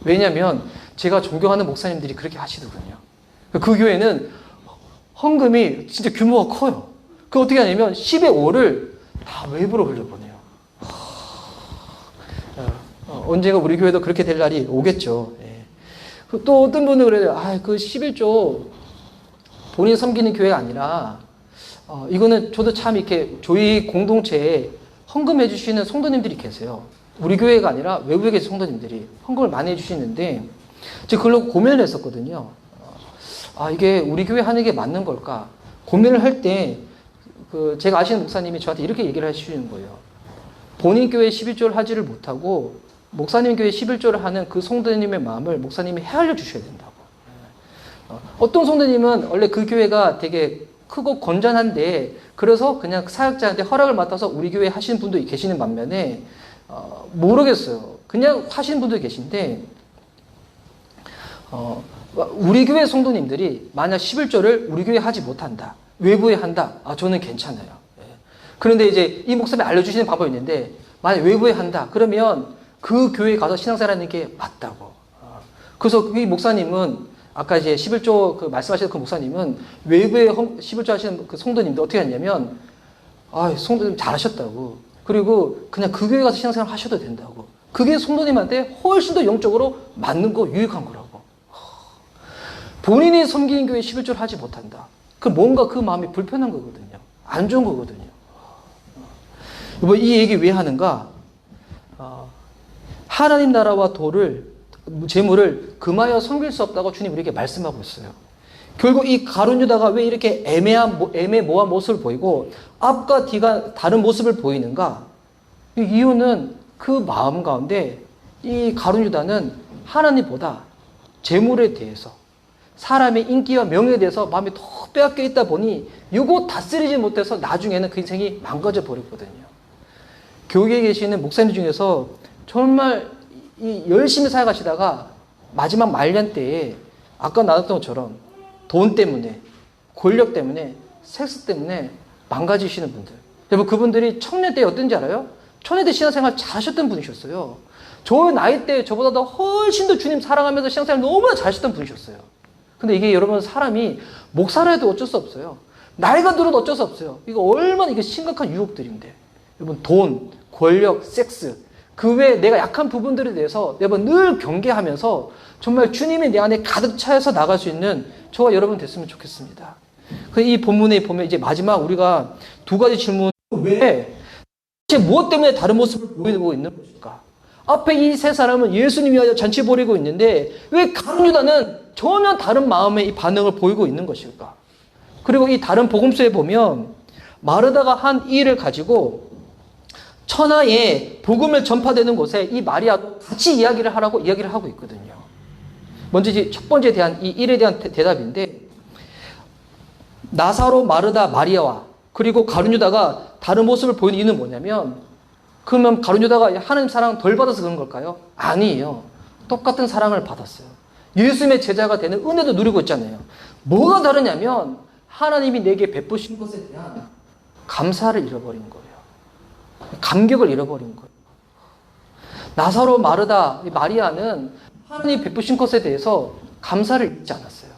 왜냐하면 제가 존경하는 목사님들이 그렇게 하시더군요. 그 교회는 헌금이 진짜 규모가 커요. 그 어떻게 하냐면 10의 5를 다 외부로 흘려보내요. 언젠가 우리 교회도 그렇게 될 날이 오겠죠. 또 어떤 분은 그래요. 그 11조 본인 섬기는 교회가 아니라 이거는 저도 참 이렇게 저희 공동체에 헌금해 주시는 성도님들이 계세요. 우리 교회가 아니라 외부에 계신 성도님들이 헌금을 많이 해주시는데 제가 그걸로 고민을 했었거든요. 이게 우리 교회 하는 게 맞는 걸까? 고민을 할 때 제가 아시는 목사님이 저한테 이렇게 얘기를 해주시는 거예요. 본인 교회 11조를 하지를 못하고 목사님 교회 11조를 하는 그 성도님의 마음을 목사님이 헤아려 주셔야 된다고. 어떤 성도님은 원래 그 교회가 되게 크고 건전한데 그래서 그냥 사역자한테 허락을 맡아서 우리 교회에 하시는 분도 계시는 반면에 모르겠어요. 그냥 하시는 분도 계신데 우리 교회 성도님들이 만약 11조를 우리 교회에 하지 못한다. 외부에 한다. 저는 괜찮아요. 그런데 이제 이 목사님이 알려주시는 방법이 있는데 만약 외부에 한다. 그러면 그 교회에 가서 신앙생활 하는 게 맞다고. 그래서 이 목사님은 아까 이제 11조 말씀하셨던 그 목사님은 외부에 11조 하시는 그 성도님들 어떻게 했냐면 성도님 잘하셨다고. 그리고 그냥 그 교회 가서 신앙생활 하셔도 된다고. 그게 성도님한테 훨씬 더 영적으로 맞는 거 유익한 거라고. 본인이 섬기는 교회에 11조를 하지 못한다. 뭔가 그 마음이 불편한 거거든요. 안 좋은 거거든요. 이 얘기 왜 하는가? 하나님 나라와 재물을 금하여 섬길 수 없다고 주님 우리에게 말씀하고 있어요. 결국 이 가룟 유다가 왜 이렇게 애매모호한 모습을 보이고 앞과 뒤가 다른 모습을 보이는가? 이 이유는 그 마음 가운데 이 가룟 유다는 하나님보다 재물에 대해서 사람의 인기와 명예에 대해서 마음이 더 빼앗겨 있다 보니 이거 다스리지 못해서 나중에는 그 인생이 망가져 버렸거든요. 교회에 계시는 목사님 중에서 정말 열심히 살아가시다가 마지막 말년 때에 아까 나눴던 것처럼 돈 때문에, 권력 때문에, 섹스 때문에 망가지시는 분들. 여러분 그분들이 청년 때 어떤지 알아요? 청년 때 신앙생활 잘하셨던 분이셨어요. 저 나이 때 저보다 더 훨씬 더 주님 사랑하면서 신앙생활 너무나 잘하셨던 분이셨어요. 근데 이게 여러분 사람이 목사라 해도 어쩔 수 없어요. 나이가 들어도 어쩔 수 없어요. 이거 얼마나 이게 심각한 유혹들인데. 여러분 돈, 권력, 섹스 그 외에 내가 약한 부분들에 대해서 여러분 늘 경계하면서 정말 주님이 내 안에 가득 차여서 나갈 수 있는 저와 여러분 됐으면 좋겠습니다. 이 본문에 보면 이제 마지막 우리가 두 가지 질문. 왜? 무엇 때문에 다른 모습을 보이고 있는 것일까? 앞에 이 세 사람은 예수님 위하여 잔치 벌이고 있는데 왜 가룟 유다는 전혀 다른 마음의 이 반응을 보이고 있는 것일까? 그리고 이 다른 복음서에 보면 마르다가 한 일을 가지고 천하에 복음을 전파되는 곳에 이 마리아도 같이 이야기를 하고 있거든요. 먼저 이제 첫 번째 대한 이 일에 대한 대답인데 나사로, 마르다, 마리아와 그리고 가룟 유다가 다른 모습을 보이는 이유는 뭐냐면 그러면 가룟 유다가 하나님 사랑 덜 받아서 그런 걸까요? 아니에요. 똑같은 사랑을 받았어요. 예수님의 제자가 되는 은혜도 누리고 있잖아요. 뭐가 다르냐면 하나님이 내게 베푸신 것에 대한 감사를 잃어버린 거예요. 감격을 잃어버린 거예요. 나사로, 마르다, 마리아는 하나님이 베푸신 것에 대해서 감사를 잊지 않았어요.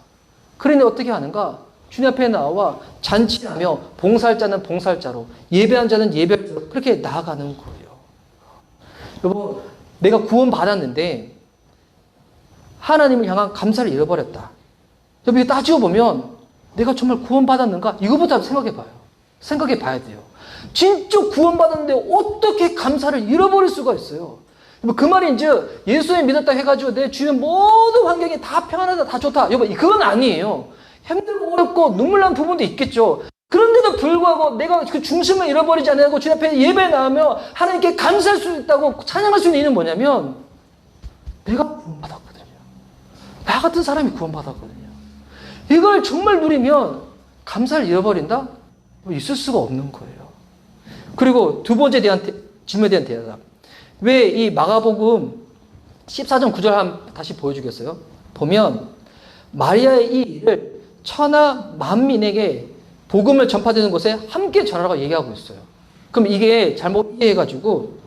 그러니 어떻게 하는가? 주님 앞에 나와 잔치하며 봉사할 자는 봉사자로 예배한 자는 예배자로 그렇게 나아가는 거예요. 여러분 내가 구원 받았는데 하나님을 향한 감사를 잃어버렸다. 여러분 이거 따지고 보면 내가 정말 구원 받았는가? 이거부터 생각해 봐야 돼요. 진짜 구원 받았는데 어떻게 감사를 잃어버릴 수가 있어요? 그 말인즉 예수님 믿었다 해가지고 내 주변 모든 환경이 다 평안하다 다 좋다. 여러분 그건 아니에요. 힘들고 어렵고 눈물 난 부분도 있겠죠. 그런데도 불구하고 내가 그 중심을 잃어버리지 않고 주님 앞에 예배에 나오며 하나님께 감사할 수 있다고 찬양할 수 있는 이유는 뭐냐면 내가 구원받았거든요. 나 같은 사람이 구원받았거든요. 이걸 정말 누리면 감사를 잃어버린다? 있을 수가 없는 거예요. 그리고 두 번째 질문에 대한 대답. 왜 이 마가복음 14장 9절 다시 보여주겠어요? 보면 마리아의 이 일을 천하 만민에게 복음을 전파되는 곳에 함께 전하라고 얘기하고 있어요. 그럼 이게 잘못 이해해가지고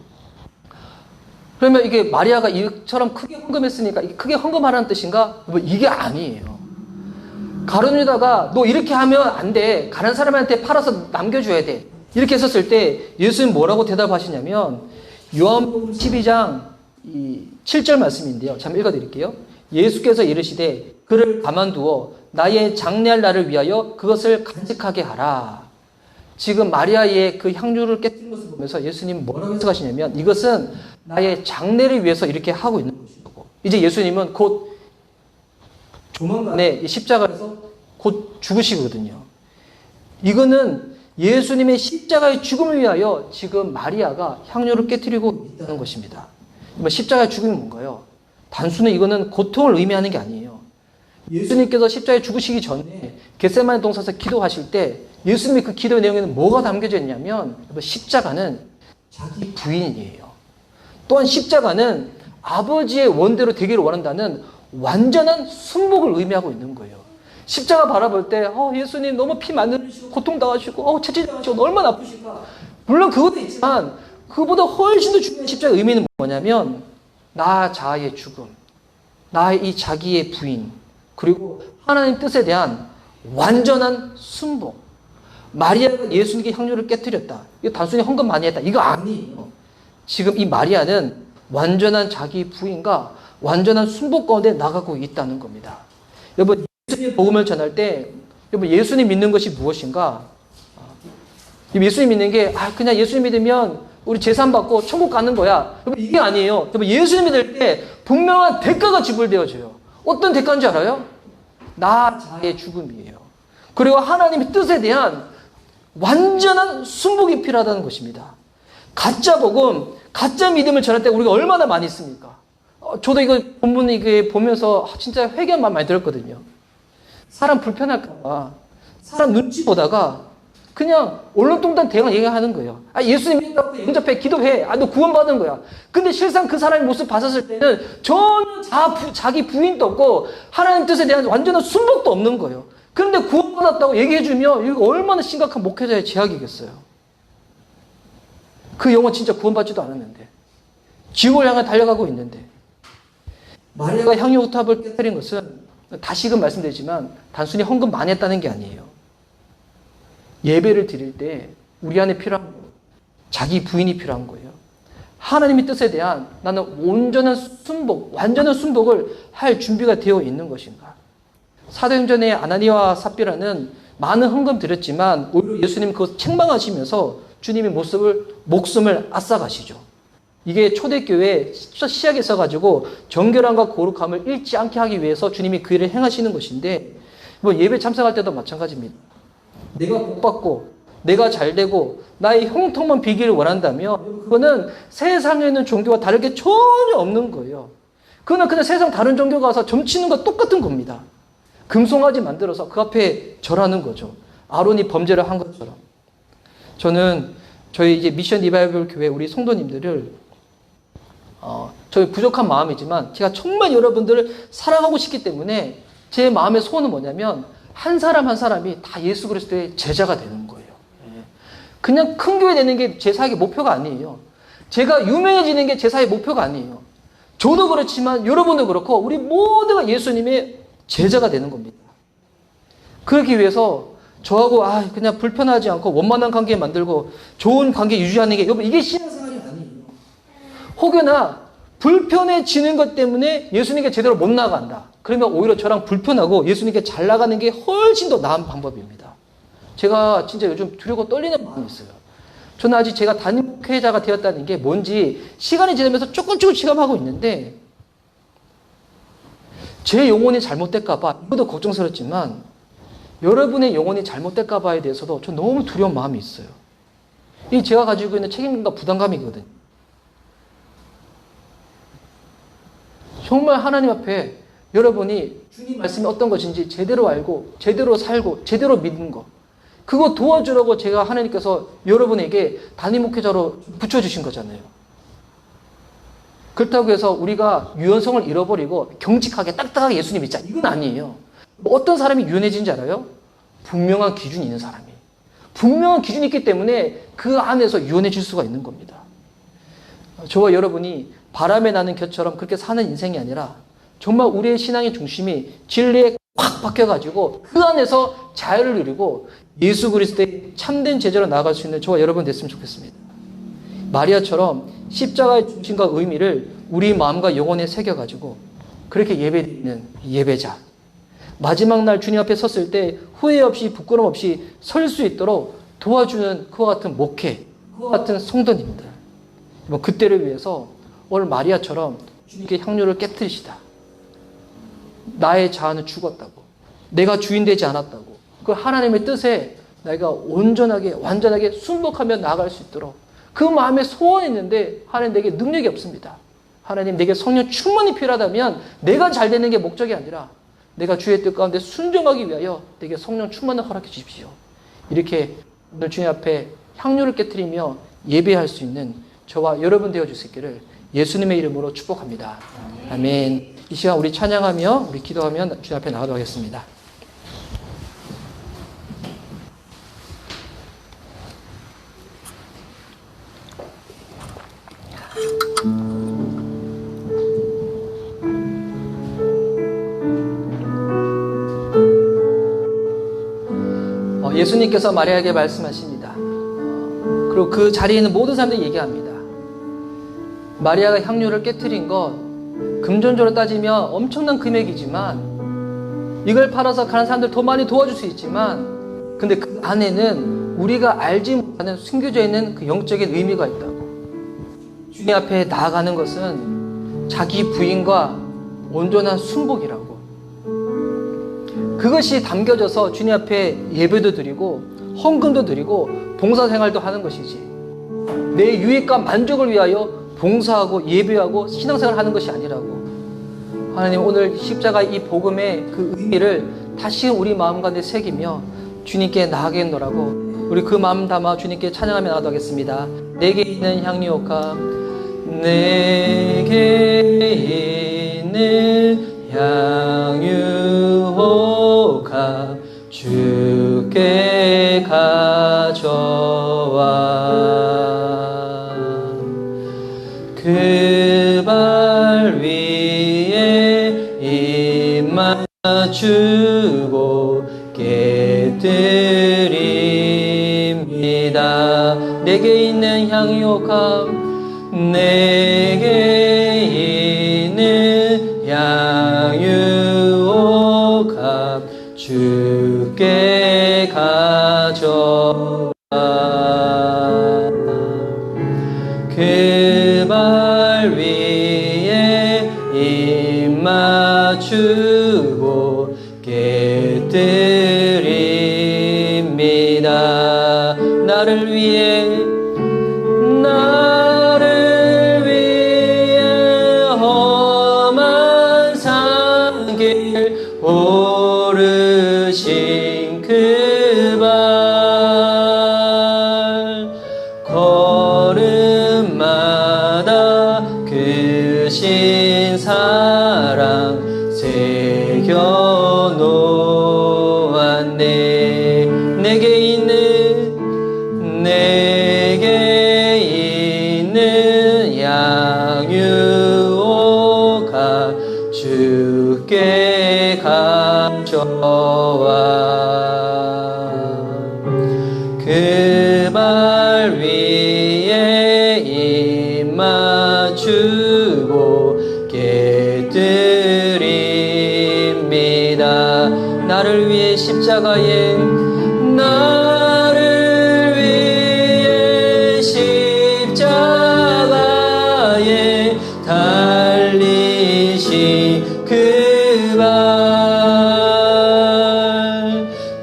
그러면 이게 마리아가 이처럼 크게 헌금했으니까 이게 크게 헌금하라는 뜻인가? 이게 아니에요. 가룟 유다가 너 이렇게 하면 안 돼. 가난 사람한테 팔아서 남겨줘야 돼. 이렇게 했었을 때 예수님 뭐라고 대답하시냐면 요한복음 12장 7절 말씀인데요. 잠깐 읽어드릴게요. 예수께서 이르시되 그를 가만두어 나의 장례할 날을 위하여 그것을 간직하게 하라. 지금 마리아의 그 향유를 깨뜨린 것을 보면서 예수님 뭐라고 해석하시냐면 이것은 나의 장례를 위해서 이렇게 하고 있는 것이고 이제 예수님은 곧 조만간에 십자가에서 곧 죽으시거든요. 이거는 예수님의 십자가의 죽음을 위하여 지금 마리아가 향유를 깨뜨리고 있다는 것입니다. 십자가의 죽음이 뭔가요? 단순히 이거는 고통을 의미하는 게 아니에요. 예수님께서 십자가에 죽으시기 전에 겟세마네 동산에서 기도하실 때 예수님의 그 기도의 내용에는 뭐가 담겨져 있냐면 십자가는 자기 부인이에요. 또한 십자가는 아버지의 원대로 되기를 원한다는 완전한 순복을 의미하고 있는 거예요. 십자가 바라볼 때 예수님 너무 피 많이 흘리시고 고통당하시고 채찍당하시고 얼마나 아프실까. 물론 그것도 있지만 그보다 훨씬 더 중요한 십자가의 의미는 뭐냐면 나 자아의 죽음, 나의 이 자기의 부인, 그리고 하나님 뜻에 대한 완전한 순복. 마리아가 예수님께 향유를 깨뜨렸다. 이거 단순히 헌금 많이 했다. 이거 아니에요. 지금 이 마리아는 완전한 자기 부인과 완전한 순복 가운데 나가고 있다는 겁니다. 여러분 예수님 복음을 전할 때 여러분 예수님 믿는 것이 무엇인가? 예수님 믿는 게 그냥 예수님 믿으면 우리 재산 받고 천국 가는 거야. 여러분 이게 아니에요. 여러분 예수님 믿을 때 분명한 대가가 지불되어져요. 어떤 대가인 줄 알아요? 나 자의 죽음이에요. 그리고 하나님의 뜻에 대한 완전한 순복이 필요하다는 것입니다. 가짜 복음, 가짜 믿음을 전할 때 우리가 얼마나 많이 있습니까? 저도 이거 본문 이게 보면서 진짜 회개한 마음 많이 들었거든요. 사람 불편할까봐 사람 눈치 보다가 그냥 얼렁뚱땅 대강 얘기하는 거예요. 예수님 믿는다고 영접해, 기도해. 너 구원받은 거야. 근데 실상 그 사람의 모습 봤었을 때는 전혀 자기 부인도 없고 하나님 뜻에 대한 완전한 순복도 없는 거예요. 그런데 구원받았다고 얘기해주면 이거 얼마나 심각한 목회자의 제약이겠어요. 그 영혼 진짜 구원받지도 않았는데 지옥을 향해 달려가고 있는데 마리아가 향유탑을 깨뜨린 것은 다시금 말씀드리지만 단순히 헌금 많이 했다는 게 아니에요. 예배를 드릴 때 우리 안에 필요한 거, 자기 부인이 필요한 거예요. 하나님의 뜻에 대한 나는 온전한 순복, 완전한 순복을 할 준비가 되어 있는 것인가. 사도행전의 아나니아와 삽비라는 많은 헌금 드렸지만 오히려 예수님 그것 책망하시면서 주님의 목숨을 앗아가시죠. 이게 초대교회 시작에 있어가지고 정결함과 거룩함을 잃지 않게 하기 위해서 주님이 그 일을 행하시는 것인데, 뭐 예배 참석할 때도 마찬가지입니다. 내가 복받고 내가 잘되고 나의 형통만 비기를 원한다면 그거는 세상에 있는 종교와 다르게 전혀 없는 거예요. 그거는 그냥 세상 다른 종교 가서 점치는 것 똑같은 겁니다. 금송아지 만들어서 그 앞에 절하는 거죠. 아론이 범죄를 한 것처럼. 저는 저희 이제 미션 리바이벌 교회 우리 성도님들을 저희 부족한 마음이지만 제가 정말 여러분들을 사랑하고 싶기 때문에 제 마음의 소원은 뭐냐면 한 사람 한 사람이 다 예수 그리스도의 제자가 되는 거예요. 그냥 큰 교회 되는 게 제 사역의 목표가 아니에요. 제가 유명해지는 게 제 사역의 목표가 아니에요. 저도 그렇지만 여러분도 그렇고 우리 모두가 예수님의 제자가 되는 겁니다. 그러기 위해서 저하고 그냥 불편하지 않고 원만한 관계 만들고 좋은 관계 유지하는 게 여러분 이게 신앙생활이 아니에요. 혹여나 불편해지는 것 때문에 예수님께 제대로 못 나간다. 그러면 오히려 저랑 불편하고 예수님께 잘 나가는 게 훨씬 더 나은 방법입니다. 제가 진짜 요즘 두려고 떨리는 마음이 있어요. 저는 아직 제가 담임 목회자가 되었다는 게 뭔지 시간이 지나면서 조금씩 체감하고 있는데 제 영혼이 잘못될까 봐 이것도 걱정스럽지만 여러분의 영혼이 잘못될까 봐에 대해서도 저 너무 두려운 마음이 있어요. 이 제가 가지고 있는 책임감과 부담감이거든요. 정말 하나님 앞에 여러분이 주님 말씀이 어떤 것인지 제대로 알고 제대로 살고 제대로 믿는 거 그거 도와주라고 제가 하나님께서 여러분에게 담임 목회자로 붙여주신 거잖아요. 그렇다고 해서 우리가 유연성을 잃어버리고 경직하게 딱딱하게 예수님 믿자 이건 아니에요. 어떤 사람이 유연해진지 알아요? 분명한 기준이 있는 사람이. 분명한 기준이 있기 때문에 그 안에서 유연해질 수가 있는 겁니다. 저와 여러분이 바람에 나는 곁처럼 그렇게 사는 인생이 아니라 정말 우리의 신앙의 중심이 진리에 꽉 박혀가지고 그 안에서 자유를 누리고 예수 그리스도의 참된 제자로 나아갈 수 있는 저와 여러분 됐으면 좋겠습니다. 마리아처럼 십자가의 중심과 의미를 우리 마음과 영혼에 새겨가지고 그렇게 예배드리는 예배자. 마지막 날 주님 앞에 섰을 때 후회 없이 부끄럼 없이 설 수 있도록 도와주는 그와 같은 목회, 그와 같은 성도님들. 그때를 위해서 오늘 마리아처럼 주님께 향유를 깨뜨리시다. 나의 자아는 죽었다고. 내가 주인 되지 않았다고. 그 하나님의 뜻에 내가 온전하게 완전하게 순복하며 나아갈 수 있도록 그 마음에 소원이 있는데 하나님 내게 능력이 없습니다. 하나님 내게 성령 충만이 필요하다면 내가 잘 되는 게 목적이 아니라 내가 주의 뜻 가운데 순종하기 위하여 내게 성령 충만을 허락해 주십시오. 이렇게 오늘 주님 앞에 향유를 깨뜨리며 예배할 수 있는 저와 여러분 되어 주시기를 예수님의 이름으로 축복합니다. 아멘. 이 시간 우리 찬양하며 우리 기도하며 주님 앞에 나가도록 하겠습니다. 예수님께서 마리아에게 말씀하십니다. 그리고 그 자리에 있는 모든 사람들이 얘기합니다. 마리아가 향유를 깨트린 건 금전적으로 따지면 엄청난 금액이지만 이걸 팔아서 가는 사람들 더 많이 도와줄 수 있지만 근데 그 안에는 우리가 알지 못하는 숨겨져 있는 그 영적인 의미가 있다고. 주님 앞에 나아가는 것은 자기 부인과 온전한 순복이라고. 그것이 담겨져서 주님 앞에 예배도 드리고 헌금도 드리고 봉사생활도 하는 것이지 내 유익과 만족을 위하여 봉사하고 예배하고 신앙생활을 하는 것이 아니라고. 하나님 오늘 십자가의 이 복음의 그 의미를 다시 우리 마음 가운데 새기며 주님께 나아가겠노라고 우리 그 마음 담아 주님께 찬양하며 나가도록 하겠습니다. 내게 있는 향유옥함 내게 있는 향유옥함 주께 가져와 그 발 위에 입 맞추며 내게 있는 향유옥합 내게 있는 향유옥합 주께 가져와 그 발 위에 입 맞추고 깨뜨립니다. 나를 위해 험한 산길 오르신 그 발 걸음마다 크신 사랑 새겨 놓았네. 내게 있는 양유옥합 주께 가져와 그 발 위에 입 맞추고 깨뜨립니다. 나를 위해 십자가에 달리신 그 발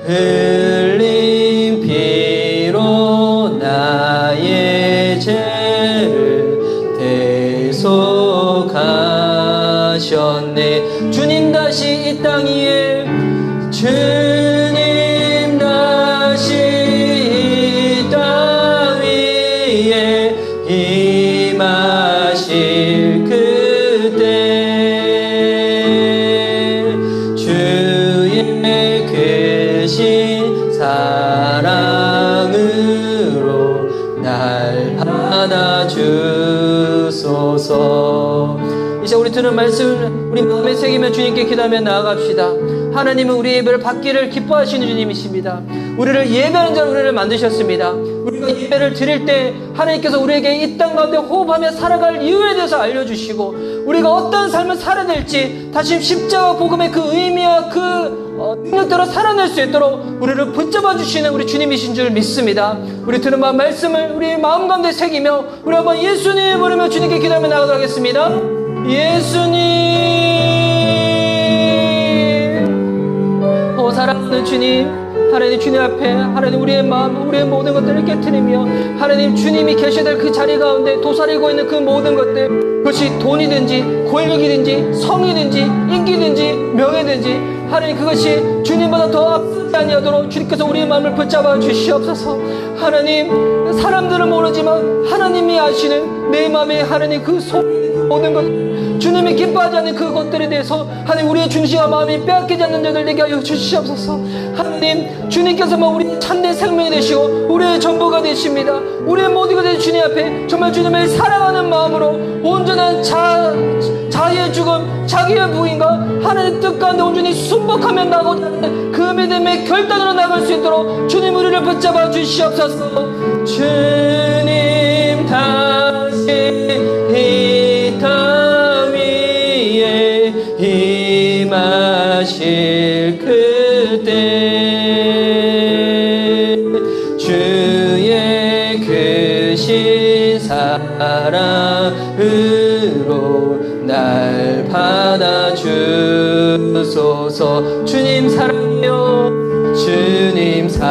흘린 피로 나의 죄를 대속하셨네. 주님 다시 이 땅 위에 주님 다시 이 땅 위에 임하실 그때 주의 크신 사랑으로 날 받아주소서. 이제 우리 들은 말씀 우리 마음에 새기며 주님께 기도하며 나아갑시다. 하나님은 우리의 예배를 받기를 기뻐하시는 주님이십니다. 우리를 예배하는 자로 우리를 만드셨습니다. 우리가 예배를 드릴 때 하나님께서 우리에게 이 땅 가운데 호흡하며 살아갈 이유에 대해서 알려주시고 우리가 어떤 삶을 살아야 될지 다시 십자가 복음의 그 의미와 그 능력대로 살아낼 수 있도록 우리를 붙잡아 주시는 우리 주님이신 줄 믿습니다. 우리 들은 말씀을 우리 마음 가운데 새기며 우리 한번 예수님 부르며 주님께 기도하며 나가도록 하겠습니다. 예수님, 오 사랑하는 주님, 하나님 주님 앞에 하나님 우리의 마음 우리의 모든 것들을 깨트리며 하나님 주님이 계셔야 될 그 자리 가운데 도사리고 있는 그 모든 것들, 그것이 돈이든지 권력이든지 성이든지 인기든지 명예든지 하나님 그것이 주님보다 더 앞서지 아니하도록 주님께서 우리의 마음을 붙잡아 주시옵소서. 하나님 사람들은 모르지만 하나님이 아시는 내 마음에 하나님 그 모든 것 주님이 기뻐하지 않는 그것들에 대해서 하나님 우리의 중심과 마음이 빼앗기지 않는 자들 되게 하여 주시옵소서. 하나님 주님께서만 우리 참된 생명이 되시고 우리의 전부가 되십니다. 우리의 모두가 되신 주님 앞에 정말 주님을 사랑하는 마음으로 온전한 자의 죽음 자기의 부인과 하나님의 뜻 가운데 온전히 순복하며 나가고자 하는 그 믿음의 결단으로 나갈 수 있도록 주님 우리를 붙잡아 주시옵소서. 주님 다시 이 땅 위에 임하실 그때 주의 크신 사랑으로 날 받아주소서. 주님 사랑해요. 주님 사랑해요.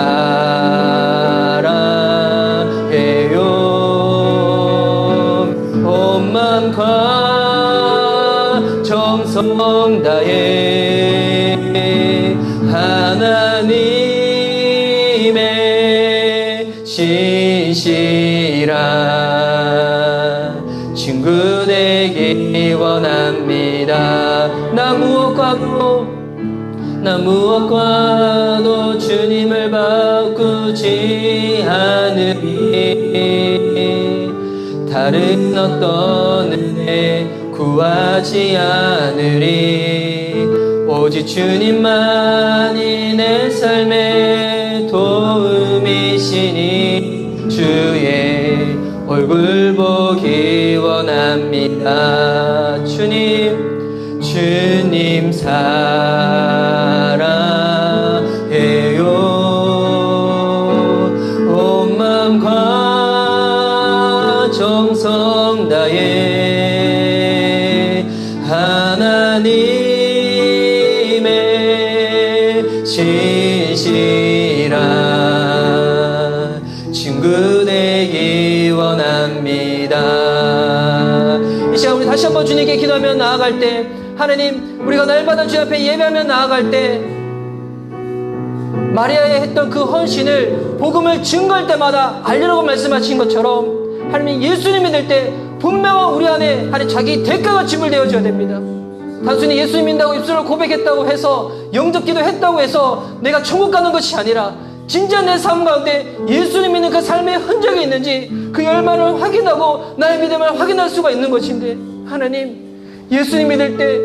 온 마음과 정성 다해 하나님의 신실한 친구 되기 원합니다. 나 무엇과도 주님을 바꾸지 않으리. 다른 어떤 은혜 구하지 않으리. 오직 주님만이 내 삶의 도움이시니 주님 주의 얼굴 보기 원합니다. 주님 사랑해요. 온 마음과 정성 다해 하나님의 신실한 친구 되기 원합니다. 이 시간 우리 다시 한번 주님께 기도하며 나아갈 때, 하나님, 우리가 날마다 주 앞에 예배하며 나아갈 때 마리아의 했던 그 헌신을 복음을 증거할 때마다 알리라고 말씀하신 것처럼, 하나님, 예수님 믿을 때 분명한 우리 안에 하나님 자기 대가가 지불되어져야 됩니다. 단순히 예수님 믿는다고 입술로 고백했다고 해서, 영접기도 했다고 해서 내가 천국 가는 것이 아니라 진짜 내 삶 가운데 예수님 믿는 그 삶의 흔적이 있는지 그 열매를 확인하고 나의 믿음을 확인할 수가 있는 것인데, 하나님, 예수님 믿을 때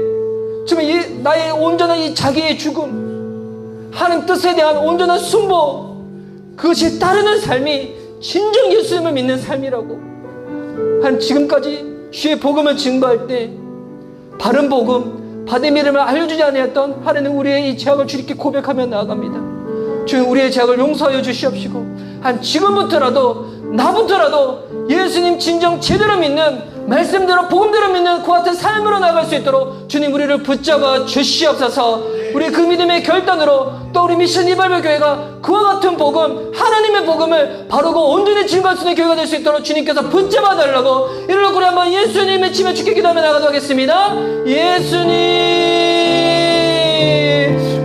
정말 나의 온전한 이 자기의 죽음, 하나님 뜻에 대한 온전한 순보, 그것이 따르는 삶이 진정 예수님을 믿는 삶이라고, 한 지금까지 주의 복음을 증거할 때 바른 복음, 바른 믿음을 알려주지 아니했던 하나님, 우리의 이 죄악을 주님께 고백하며 나아갑니다. 주님, 우리의 죄악을 용서하여 주시옵시고, 한 지금부터라도, 나부터라도 예수님 진정 제대로 믿는, 말씀대로 복음대로 믿는 그 같은 삶으로 나아갈 수 있도록 주님, 우리를 붙잡아 주시옵소서. 우리 그 믿음의 결단으로 또 우리 미션 이발별 교회가 그와 같은 복음, 하나님의 복음을 바르고 온전히 증거할 수 있는 교회가 될 수 있도록 주님께서 붙잡아 달라고, 이러고 우리 한번 예수님 외치며 주께 기도하며 나가도록 하겠습니다. 예수님,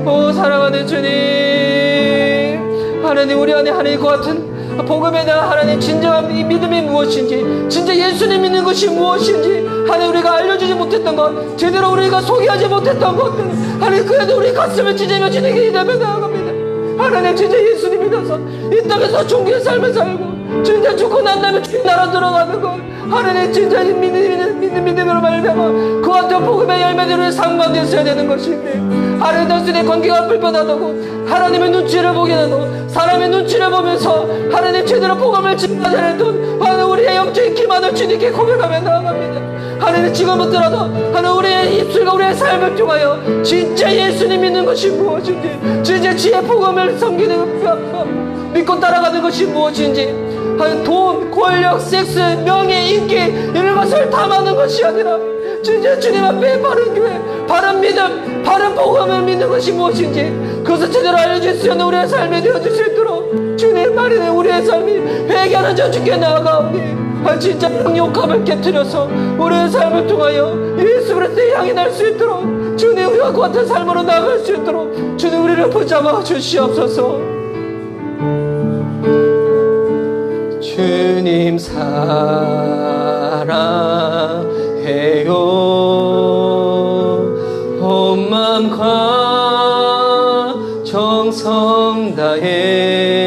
오 사랑하는 주님, 하나님, 우리 안에 하나님 그 같은 복음에 대한 하나님 진정한 이 믿음이 무엇인지, 진짜 예수님 믿는 것이 무엇인지, 하나님, 우리가 알려주지 못했던 것, 제대로 우리가 소개하지 못했던 것들, 하나님, 그래도 우리 가슴을 찢으며 주님께 기도하며 나아갑니다. 하나님, 진짜 예수님 믿어서 이 땅에서 종교의 삶을 살고 진짜 죽고 난 다음에 주님 나라 들어가는 것, 하나님, 진짜 믿는 믿음으로 말미암아 그 같은 복음의 열매들을 상반되어야 되는 것인데, 하나님, 단순히 관계가 불편하다고 하나님의 눈치를 보게 되고 사람의 눈치를 보면서 하나님 제대로 복음을 증거하지 않았던 하나님, 우리의 영적인 기만을 주님께 고백하며 나아갑니다. 하나님, 지금부터라도 하나님, 우리의 입술과 우리의 삶을 통하여 진짜 예수님 믿는 것이 무엇인지, 진짜 주의 복음을 섬기는, 믿고 따라가는 것이 무엇인지, 하나님, 돈, 권력, 섹스, 명예, 인기, 이런 것을 담아는 것이 아니라 진짜 주님 앞에 바른 교회, 바른 믿음, 바른 복음을 믿는 것이 무엇인지 그것을 제대로 알려줄 수 있는 우리의 삶이 되어줄 수 있도록 주님 말이네, 우리의 삶이 회개하는 자 주께 나아가오니, 진짜 욕함을 깨뜨려서 우리의 삶을 통하여 예수 그리스도의 향이 날 수 있도록 주님, 우리와 그 같은 삶으로 나아갈 수 있도록 주님, 우리를 붙잡아 주시옵소서. 주님 사랑해요. 온 마음과 정성 다해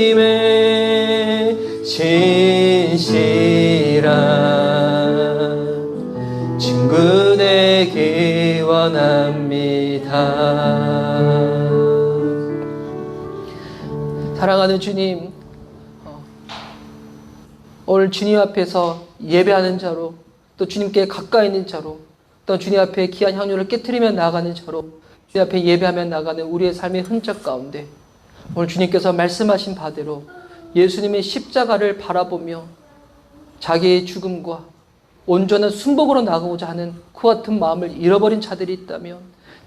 하나님의 진실한 친구 되기 원합니다. 사랑하는 주님, 오늘 주님 앞에서 예배하는 자로, 또 주님께 가까이 있는 자로, 또 주님 앞에 귀한 향유를 깨트리며 나아가는 자로 주님 앞에 예배하며 나아가는 우리의 삶의 흔적 가운데, 오늘 주님께서 말씀하신 바대로 예수님의 십자가를 바라보며 자기의 죽음과 온전한 순복으로 나가고자 하는 그 같은 마음을 잃어버린 자들이 있다면,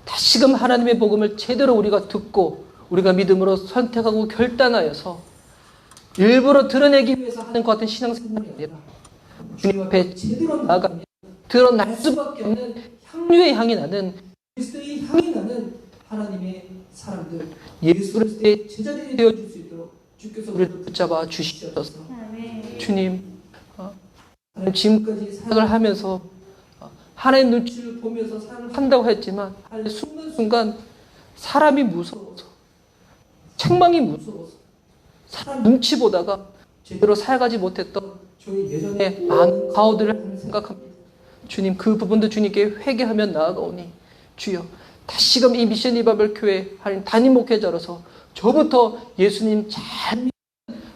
다시금 하나님의 복음을 제대로 우리가 듣고 우리가 믿음으로 선택하고 결단하여서 일부러 드러내기 위해서 하는 것 같은 신앙생활이 아니라 주님 앞에 제대로 나아가면 드러날 수밖에 없는 향유의 향이 나는, 그리스도의 향이 나는 하나님의 사람들, 예수 그리스도의 제자들이 되어줄 수 있도록 주께서 우리를 붙잡아 주시옵소서. 주님, 지금까지 사역을 하면서 하나님 눈치를 보면서 사역을 한다고 했지만, 순간순간 사람이 무서워서, 책망이 무서워서, 사람 눈치 보다가 제대로 살아가지 못했던 저희 예전에 많은 가오들을 생각합니다. 주님, 그 부분도 주님께 회개하며 나아가오니 주여, 다시금 이 미션 리바이벌 교회 하나님 담임 목회자로서 저부터 예수님 잘 믿는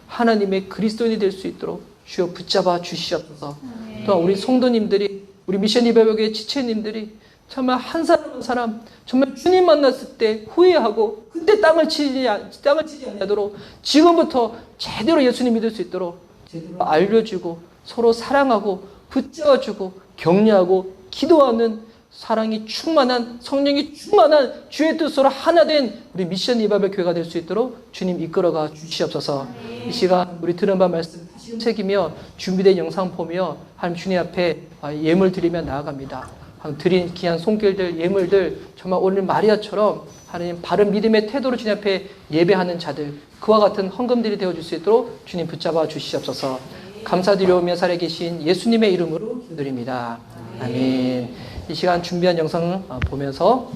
하나님의 그리스도인이 될 수 있도록 주여 붙잡아 주시옵소서. 또한 우리 성도님들이, 우리 미션 리바이벌 교회 지체님들이 정말 한 사람 한 사람 정말 주님 만났을 때 후회하고 그때 땅을 치지 않도록 지금부터 제대로 예수님 믿을 수 있도록 제대로 알려주고 서로 사랑하고 붙잡아주고 격려하고 기도하는 사랑이 충만한, 성령이 충만한 주의 뜻으로 하나 된 우리 미션 리바이벌 교회가 될 수 있도록 주님 이끌어가 주시옵소서. 이 시간 우리 들은 바 말씀 책이며 준비된 영상 보며 하나님 주님 앞에 예물 드리며 나아갑니다. 드린 귀한 손길들, 예물들 정말 오늘 마리아처럼 하나님 바른 믿음의 태도로 주님 앞에 예배하는 자들, 그와 같은 헌금들이 되어줄 수 있도록 주님 붙잡아 주시옵소서. 감사드리오며 살아계신 예수님의 이름으로 기도드립니다. 아멘. 이 시간 준비한 영상 보면서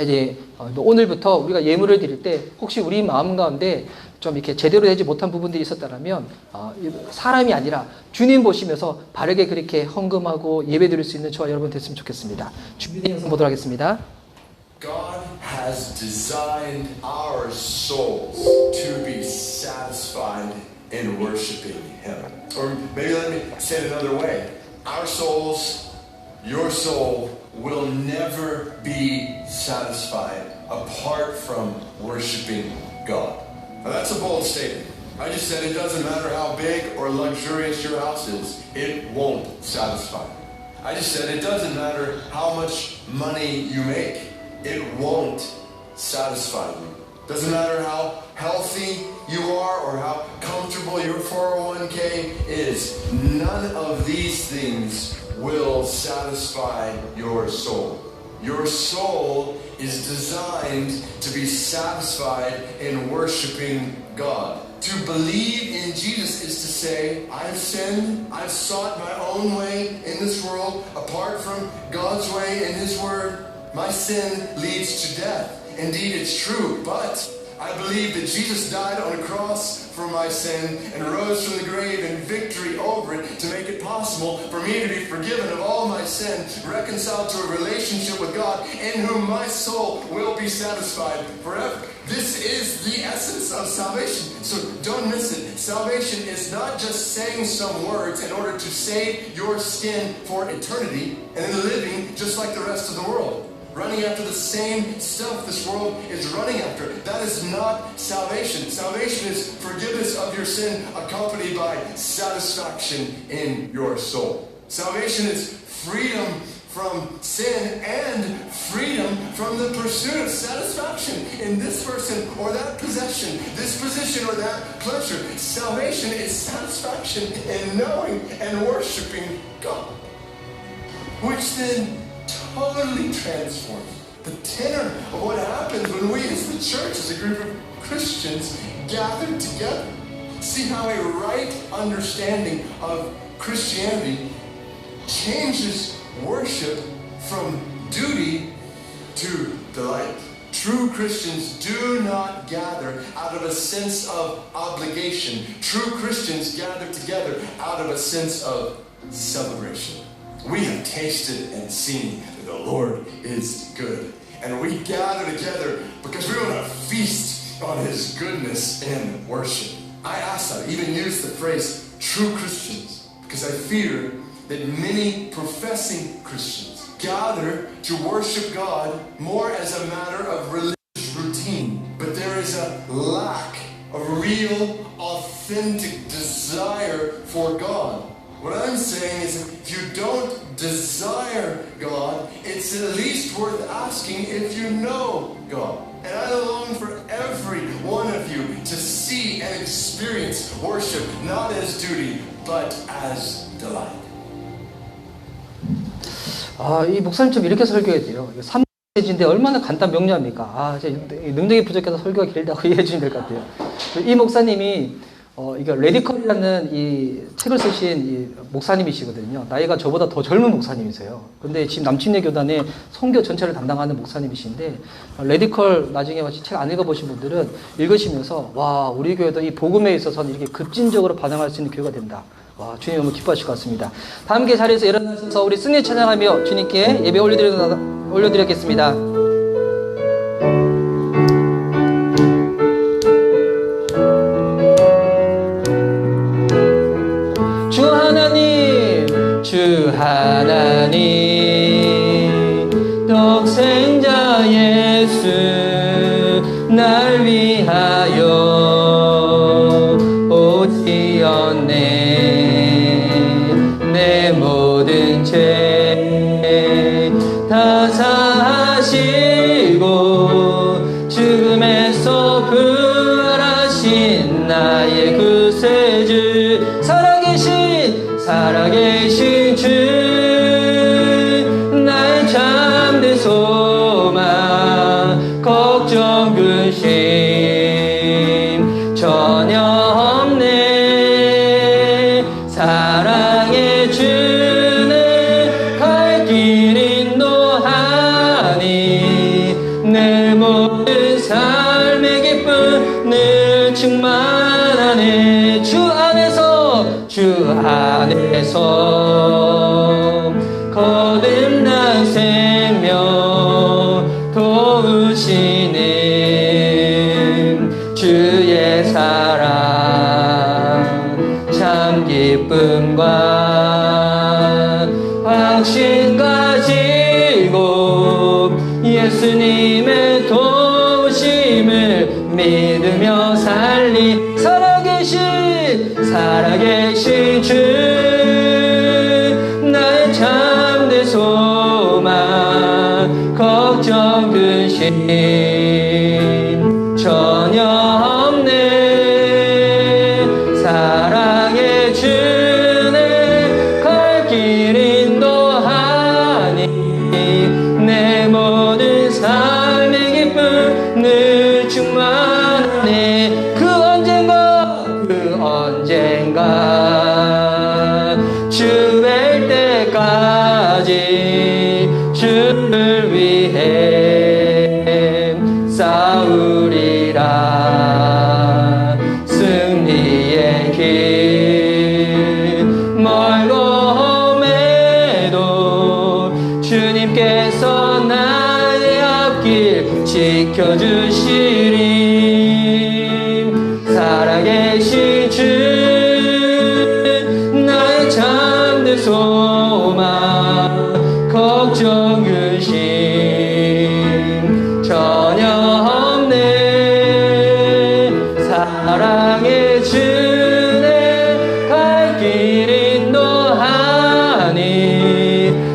이제 오늘부터 우리가 예물을 드릴 때 혹시 우리 마음 가운데 좀 이렇게 제대로 되지 못한 부분들이 있었다면 사람이 아니라 주님 보시면서 바르게 그렇게 헌금하고 예배 드릴 수 있는 저와 여러분 됐으면 좋겠습니다. 준비된 영상 보도록 하겠습니다. God has designed our souls to be satisfied in worshiping Him. Or maybe let me say it another way. Our souls, your soul, will never be satisfied apart from worshiping God. Now that's a bold statement. I just said it doesn't matter how big or luxurious your house is, it won't satisfy. I just said it doesn't matter how much money you make, it won't satisfy you. Doesn't matter how healthy you are or how comfortable your 401k is. None of these things will satisfy your soul. Your soul is designed to be satisfied in worshiping God. To believe in Jesus is to say, I've sinned, I've sought my own way in this world apart from God's way in His Word. My sin leads to death. Indeed, it's true, but I believe that Jesus died on a cross for my sin and rose from the grave in victory over it to make it possible for me to be forgiven of all my sin, reconciled to a relationship with God in whom my soul will be satisfied forever. This is the essence of salvation. So don't miss it. Salvation is not just saying some words in order to save your skin for eternity and then living just like the rest of the world. Running after the same stuff this world is running after. That is not salvation. Salvation is forgiveness of your sin accompanied by satisfaction in your soul. Salvation is freedom from sin and freedom from the pursuit of satisfaction in this person or that possession, this position or that pleasure. Salvation is satisfaction in knowing and worshiping God, which then totally transforms the tenor of what happens when we as the church, as a group of Christians, gather together. See how a right understanding of Christianity changes worship from duty to delight. True Christians do not gather out of a sense of obligation. True Christians gather together out of a sense of celebration. We have tasted and seen that the Lord is good. And we gather together because we want to feast on His goodness in worship. I even use the phrase true Christians because I fear that many professing Christians gather to worship God more as a matter of religious routine. But there is a lack of real, authentic desire for God. What I'm saying is if you don't desire God, it's at least worth asking if you know God. And I long for every one of you to see and experience worship not as duty, but as delight. 이 목사님처럼 이렇게 설교해야 돼요. 3페이지인데 얼마나 간단 명료합니까? 능력이 부족해서 설교가 길다고 이해해 주시면 될 것 같아요. 이 목사님이 이거 레디컬이라는 이 책을 쓰신 이 목사님이시거든요. 나이가 저보다 더 젊은 목사님이세요. 근데 지금 남침례 교단의 선교 전체를 담당하는 목사님이신데 레디컬 나중에 책 안 읽어보신 분들은 읽으시면서 와 우리 교회도 이 복음에 있어서는 이렇게 급진적으로 반응할 수 있는 교회가 된다. 와 주님 너무 기뻐하실 것 같습니다. 다 함께 자리에서 일어나셔서 우리 승리 찬양하며 주님께 예배 올려드리겠습니다. 날 위하여 오시었네. 내 모든 죄 다 사하시고 죽음에서 부활하신 나의 구세주, 살아계신 주, 나의 참된 소망, 걱정 근심 전혀 없네. 사랑의 주는 갈 길 인도하니 내 모든 삶의 기쁨 늘 충만하네. 주 안에서 거듭난 생명 도우시는 주의 사랑, 참 기쁨과 확신 가지고 예수님의 도우심을 믿으며 살아계신 주, 나의 참된 소망, 걱정 근심 전혀 없네. 사랑의 주는 갈 길 인도하니 내 모든 삶의 기쁨 늘 충만하네. 그 언젠가 주 뵐 때까지 주를 위해 싸우리라. 승리의 길 멀고 험해도 주님께서 나의 앞길 지켜주시리. 살아계신 주, 나의 참된 소망, 걱정 근심 전혀 없네. 사랑의 주는 갈 길 인도하니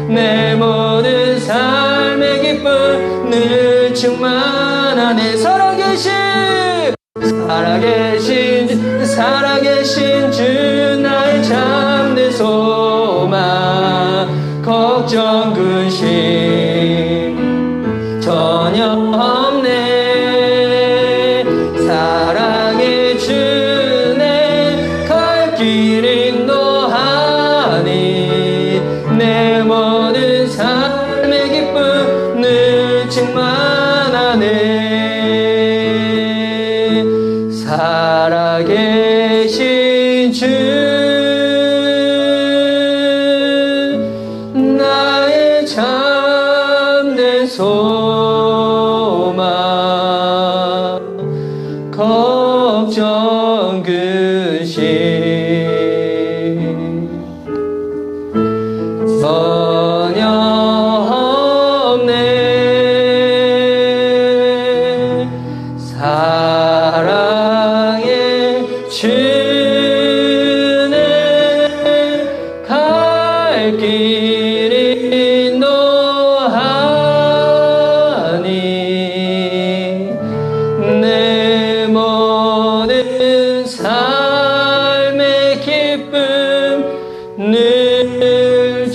내 모든 삶의 기쁨 늘 충만하네. 살아계신 주, 나의 참된 소망, 걱정 근심 전혀 없네. 사랑의 주네 갈 길 인도하니 내 모든 삶의 기쁨 늘 충만하네. 살아계신 주, 나의 참된 소망, 걱정 근심 전혀 없네. 사랑의 주는 갈 길 인도하니 내 모든 삶의 기쁨 늘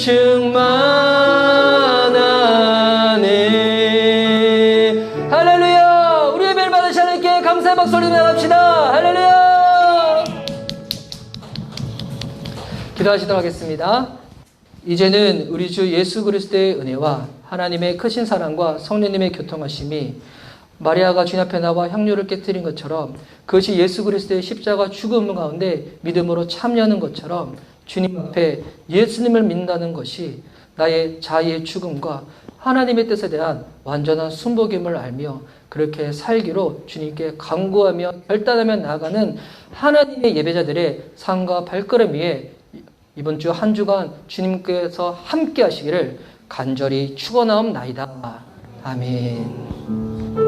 충만하네. 할렐루야. 우리 예배를 받으시 하나님께 감사의 박수를 나갑시다. 할렐루야. 기도하시도록 하겠습니다. 이제는 우리 주 예수 그리스도의 은혜와 하나님의 크신 사랑과 성령님의 교통하심이 마리아가 주님 앞에 나와 향료를 깨뜨린 것처럼 그것이 예수 그리스도의 십자가 죽음 가운데 믿음으로 참여하는 것처럼 주님 앞에 예수님을 믿는다는 것이 나의 자의의 죽음과 하나님의 뜻에 대한 완전한 순복임을 알며 그렇게 살기로 주님께 간구하며 결단하며 나아가는 하나님의 예배자들의 삶과 발걸음 위에 이번 주 한 주간 주님께서 함께 하시기를 간절히 축원하옵나이다. 아멘.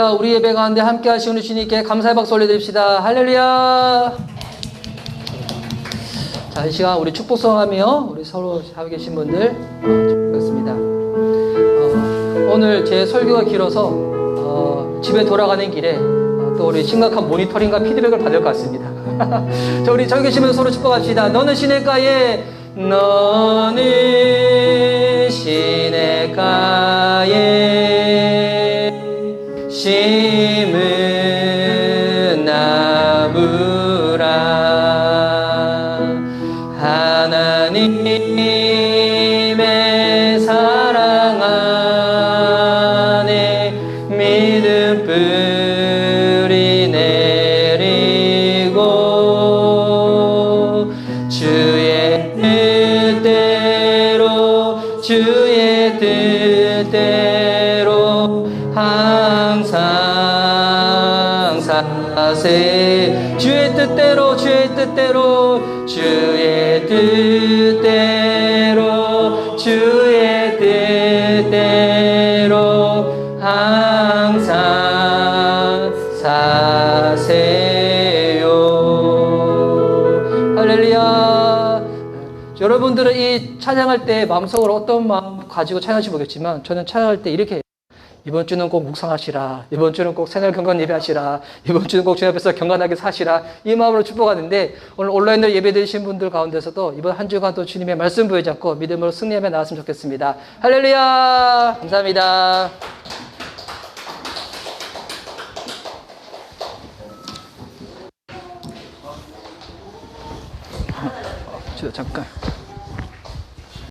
할렐루야. 우리 예배 가운데 함께 하시는 주님께 감사의 박수 올려드립시다. 할렐루야. 자, 이 시간 우리 축복성하며 우리 서로 하고 계신 분들 축복했습니다. 오늘 제 설교가 길어서 집에 돌아가는 길에 또 우리 심각한 모니터링과 피드백을 받을 것 같습니다. 자, 우리 저기 계시면 서로 축복합시다. 너는 시냇가에 심은 나무라. 하나님의 사랑 안에 믿음 뿌리 내리고 주의 뜻대로 항상 사세. 주의 뜻대로 항상 사세요. 할렐루야. 여러분들은 이 찬양할 때 마음속으로 어떤 마음 가지고 찬양하실지 모르겠지만 저는 찬양할 때 이렇게 해요. 이번 주는 꼭 묵상하시라. 이번 주는 꼭 새날 경건 예배하시라. 이번 주는 꼭 주님 앞에서 경건하게 사시라. 이 마음으로 축복하는데 오늘 온라인으로 예배드리신 분들 가운데서도 이번 한 주간 또 주님의 말씀 부여잡고 믿음으로 승리하며 나왔으면 좋겠습니다. 할렐루야. 감사합니다. 잠깐.